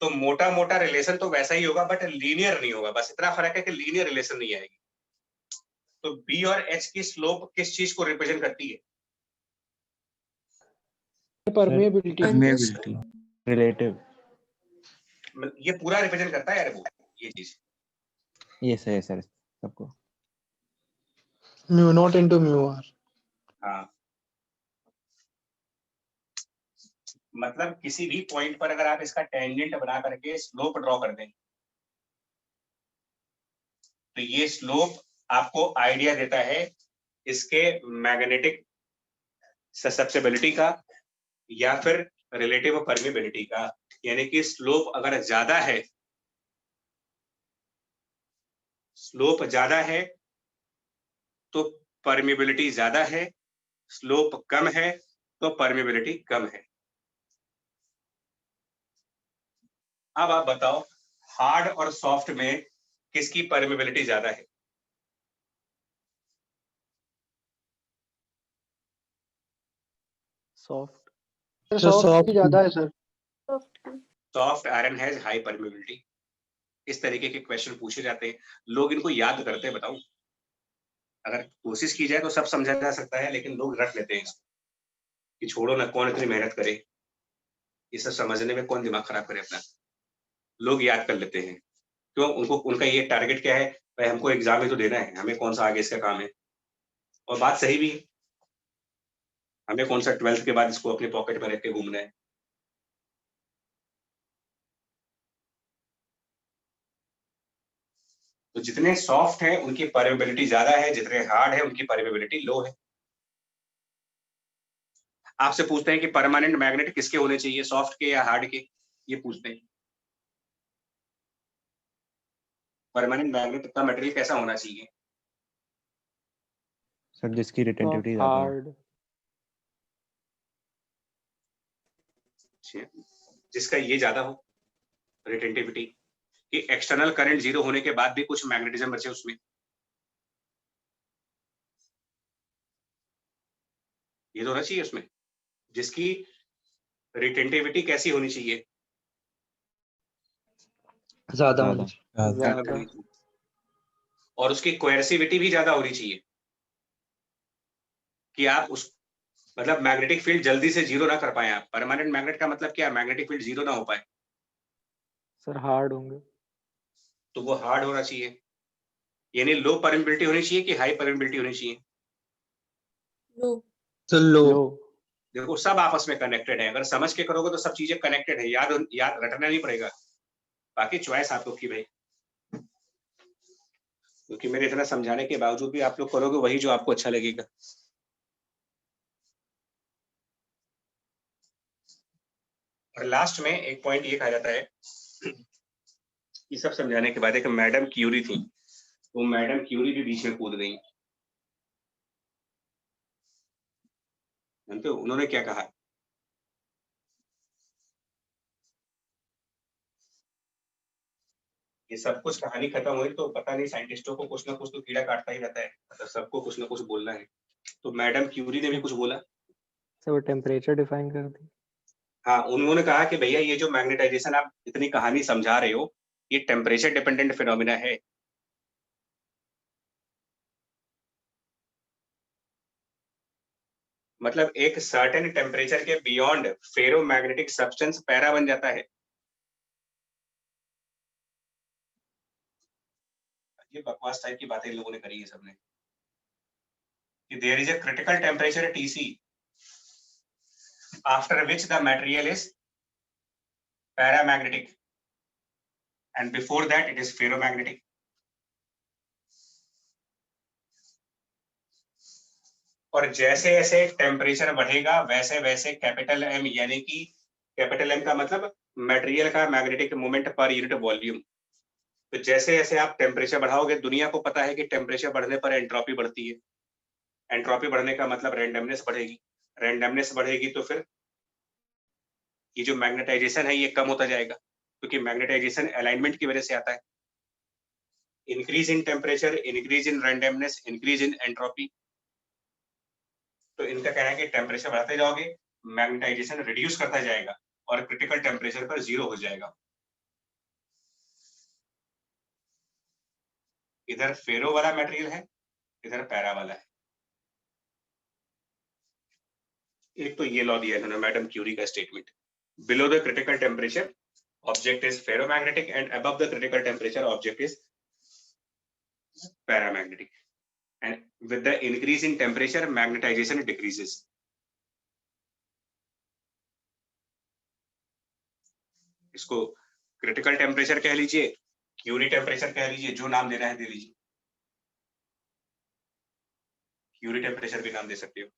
A: तो मोटा मोटा रिलेशन तो वैसा ही होगा बट लीनियर नहीं होगा, बस इतना फर्क है कि लीनियर रिलेशन नहीं आएगी। तो बी और एच की स्लोप किस चीज को रिप्रेजेंट करती है?
D: परमेबिलिटी।
B: परमेबिलिटी।
J: रिलेटिव।
A: ये पूरा रिप्रेजेंट करता है यार वो, ये चीज।
J: यस सर सबको।
H: Mu naught into mu R.
A: हाँ, मतलब किसी भी पॉइंट पर अगर आप इसका टेंजेंट बना करके स्लोप ड्रॉ कर दें तो ये स्लोप आपको आइडिया देता है इसके मैग्नेटिक ससेप्टिबिलिटी का या फिर रिलेटिव परमेबिलिटी का। यानी कि स्लोप अगर ज्यादा है, स्लोप ज्यादा है तो परमेबिलिटी ज्यादा है, स्लोप कम है तो परमेबिलिटी कम है। अब आप बताओ हार्ड और सॉफ्ट में किसकी परमेबिलिटी ज्यादा है?
F: सॉफ्ट।
D: सॉफ्ट की ज्यादा है sir.
A: Soft iron has high permeability. इस तरीके के क्वेश्चन पूछे जाते हैं, लोग इनको याद करते हैं। बताऊं, अगर कोशिश की जाए तो सब समझा जा सकता है, लेकिन लोग रख लेते हैं इसको कि छोड़ो ना, कौन इतनी मेहनत करे, ये सब समझने में कौन दिमाग खराब करे अपना। लोग याद कर लेते हैं, क्यों? उनका ये टारगेट क्या है, भाई हमको एग्जाम ही तो देना है, हमें कौन सा आगे इसका काम है। और बात सही भी है, हमें कौन सा 12th के बाद इसको अपने पॉकेट में रख के घूमना है। तो जितने सॉफ्ट हैं उनकी परमेबिलिटी ज्यादा है, जितने हार्ड है उनकी परमेबिलिटी लो है। आपसे पूछते हैं कि परमानेंट मैग्नेट किसके होने चाहिए, सॉफ्ट के या हार्ड के? ये पूछते हैं परमानेंट मैग्नेट का मटेरियल कैसा होना चाहिए।
J: सर जिसकी रिटेंटिविटी ज्यादा हो।
F: हार्ड।
A: जिसका ये ज्यादा हो रिटेंटिविटी, कि एक्सटर्नल करंट 0 होने के बाद भी कुछ मैग्नेटिज्म बचे उसमें, ये तो होना चाहिए उसमें। जिसकी रिटेंटिविटी कैसी होनी चाहिए,
H: ज्यादा
J: ज्यादा।
H: होनी चाहिए।
F: ज्यादा।
A: और उसकी कोएर्सिविटी भी ज्यादा होनी चाहिए कि आप उस मतलब मैग्नेटिक फील्ड जल्दी से 0 ना कर पाए आप। परमानेंट मैग्नेट का मतलब क्या है, मैग्नेटिक फील्ड 0 ना हो पाए,
F: सर हार्ड होंगे।
A: तो वो हार्ड होना चाहिए। यानी लो परमेबिलिटी होनी चाहिए कि हाई परमेबिलिटी होनी चाहिए?
E: लो।
H: सर लो।
F: लो।
A: देखो सब आपस में कनेक्टेड है, अगर समझ के करोगे तो सब चीजें कनेक्टेड है, याद रटना नहीं पड़ेगा। बाकी चॉइस आप लोग की भाई, क्योंकि मेरे इतना समझाने के बावजूद भी आप लोग करोगे वही जो आपको अच्छा लगेगा। और लास्ट में एक पॉइंट ये कहा जाता है कि सब समझाने के बाद एक मैडम क्यूरी थी, वो मैडम क्यूरी भी बीच में कूद गई। जानते हो उन्होंने क्या कहा? ये सब कुछ कहानी खत्म हुई तो पता नहीं साइंटिस्टों को कुछ ना कुछ तो कीड़ा काटता ही रहता है, मतलब सबको कुछ ना कुछ बोलना है। तो मैडम क्यूरी ने भी कुछ बोला।
F: सर वो टेम्परेचर डिफाइन कर दी।
A: हाँ, उन्होंने कहा कि भैया ये जो मैग्नेटाइजेशन आप इतनी कहानी समझा रहे हो, ये टेम्परेचर डिपेंडेंट फिनोमिना है। मतलब एक सर्टेन टेम्परेचर के बियॉन्ड फेरोमैग्नेटिक सब्सटेंस पैरा बन जाता है। ये बकवास टाइप की बातें इन लोगों ने करी है सबने कि there is a critical temperature TC after which the material is paramagnetic and before that it is ferromagnetic. और जैसे जैसे टेम्परेचर बढ़ेगा वैसे वैसे कैपिटल एम, यानी कि कैपिटल एम का मतलब मटेरियल का magnetic moment per unit volume. तो जैसे जैसे आप टेम्परेचर बढ़ाओगे, दुनिया को पता है कि टेम्परेचर बढ़ने पर एंट्रोपी बढ़ती है। एंट्रोपी बढ़ने का मतलब रैंडमनेस बढ़ेगी। रैंडमनेस बढ़ेगी तो फिर ये जो मैग्नेटाइजेशन है ये कम होता जाएगा, क्योंकि मैग्नेटाइजेशन अलाइनमेंट की वजह से आता है। Increase in temperature, increase in randomness, increase in entropy. तो इनका कहना है कि टेम्परेचर बढ़ाते जाओगे, मैग्नेटाइजेशन रिड्यूस करता जाएगा और क्रिटिकल टेम्परेचर पर 0 हो जाएगा। इधर फेरो वाला मटेरियल है, इधर पैरा वाला है। एक तो ये लॉ दिया इन्होंने मैडम क्यूरी का statement, below the critical temperature object is ferromagnetic and above the critical temperature object is paramagnetic, and with the increase in temperature magnetization decreases. इसको क्रिटिकल टेम्परेचर कह लीजिए, क्यूरी टेम्परेचर कह लीजिए, जो नाम देना है दे लीजिए। क्यूरी टेम्परेचर भी नाम दे सकते हो।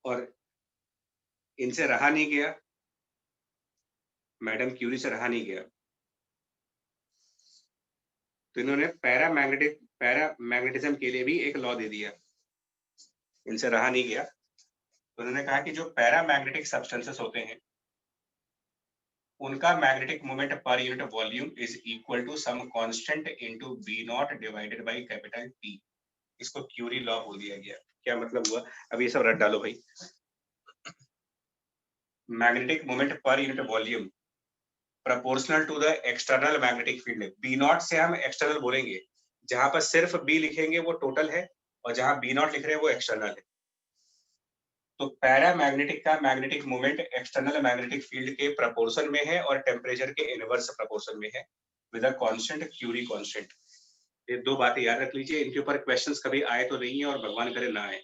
A: और इनसे रहा नहीं गया, मैडम क्यूरी से रहा नहीं गया, तो इन्होंने पैरामैग्नेटिज्म के लिए भी एक लॉ दे दिया। इनसे रहा नहीं गया तो उन्होंने कहा कि जो पैरामैग्नेटिक सब्सटेंसेस होते हैं उनका magnetic moment per unit volume is equal to some constant into B naught divided by capital T. इसको क्यूरी लॉ बोल दिया गया। क्या मतलब हुआ? अब ये सब रट डालो भाई। Magnetic moment per unit volume proportional to the external magnetic field. B naught से हम एक्सटर्नल बोलेंगे, जहां पर सिर्फ बी लिखेंगे वो टोटल है और जहां बी नॉट लिख रहे हैं वो एक्सटर्नल है। तो पैरामैग्नेटिक का magnetic moment external magnetic field के प्रोपोर्शन में है और टेम्परेचर के इनवर्स प्रोपोर्शन में है with a constant Curie constant. ये दो बातें याद रख लीजिए, इनके ऊपर क्वेश्चंस कभी आए तो नहीं है और भगवान करे ना आए,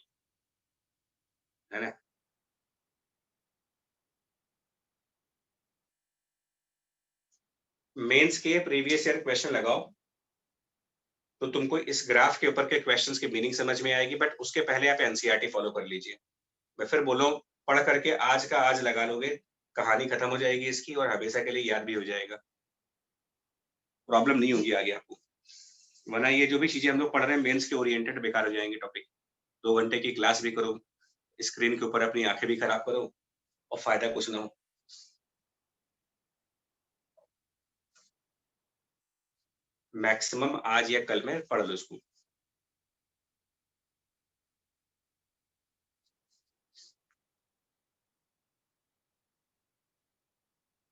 A: है ना। मेंस के प्रीवियस ईयर क्वेश्चन लगाओ तो तुमको इस ग्राफ के ऊपर के क्वेश्चंस की मीनिंग समझ में आएगी, बट उसके पहले आप एनसीईआरटी फॉलो कर लीजिए। मैं फिर बोलूं, पढ़ करके आज का आज लगा लोगे, कहानी खत्म हो जाएगी इसकी और हमेशा के लिए याद भी हो जाएगा, प्रॉब्लम नहीं होगी आगे आपको। वरना ये जो भी चीजें हम लोग पढ़ रहे हैं मेंस के ओरिएंटेड बेकार हो जाएंगे टॉपिक। 2 घंटे की क्लास भी करो, स्क्रीन के ऊपर अपनी आंखें भी खराब करो और फायदा कुछ ना हो। मैक्सिमम आज या कल में पढ़ लो इसको।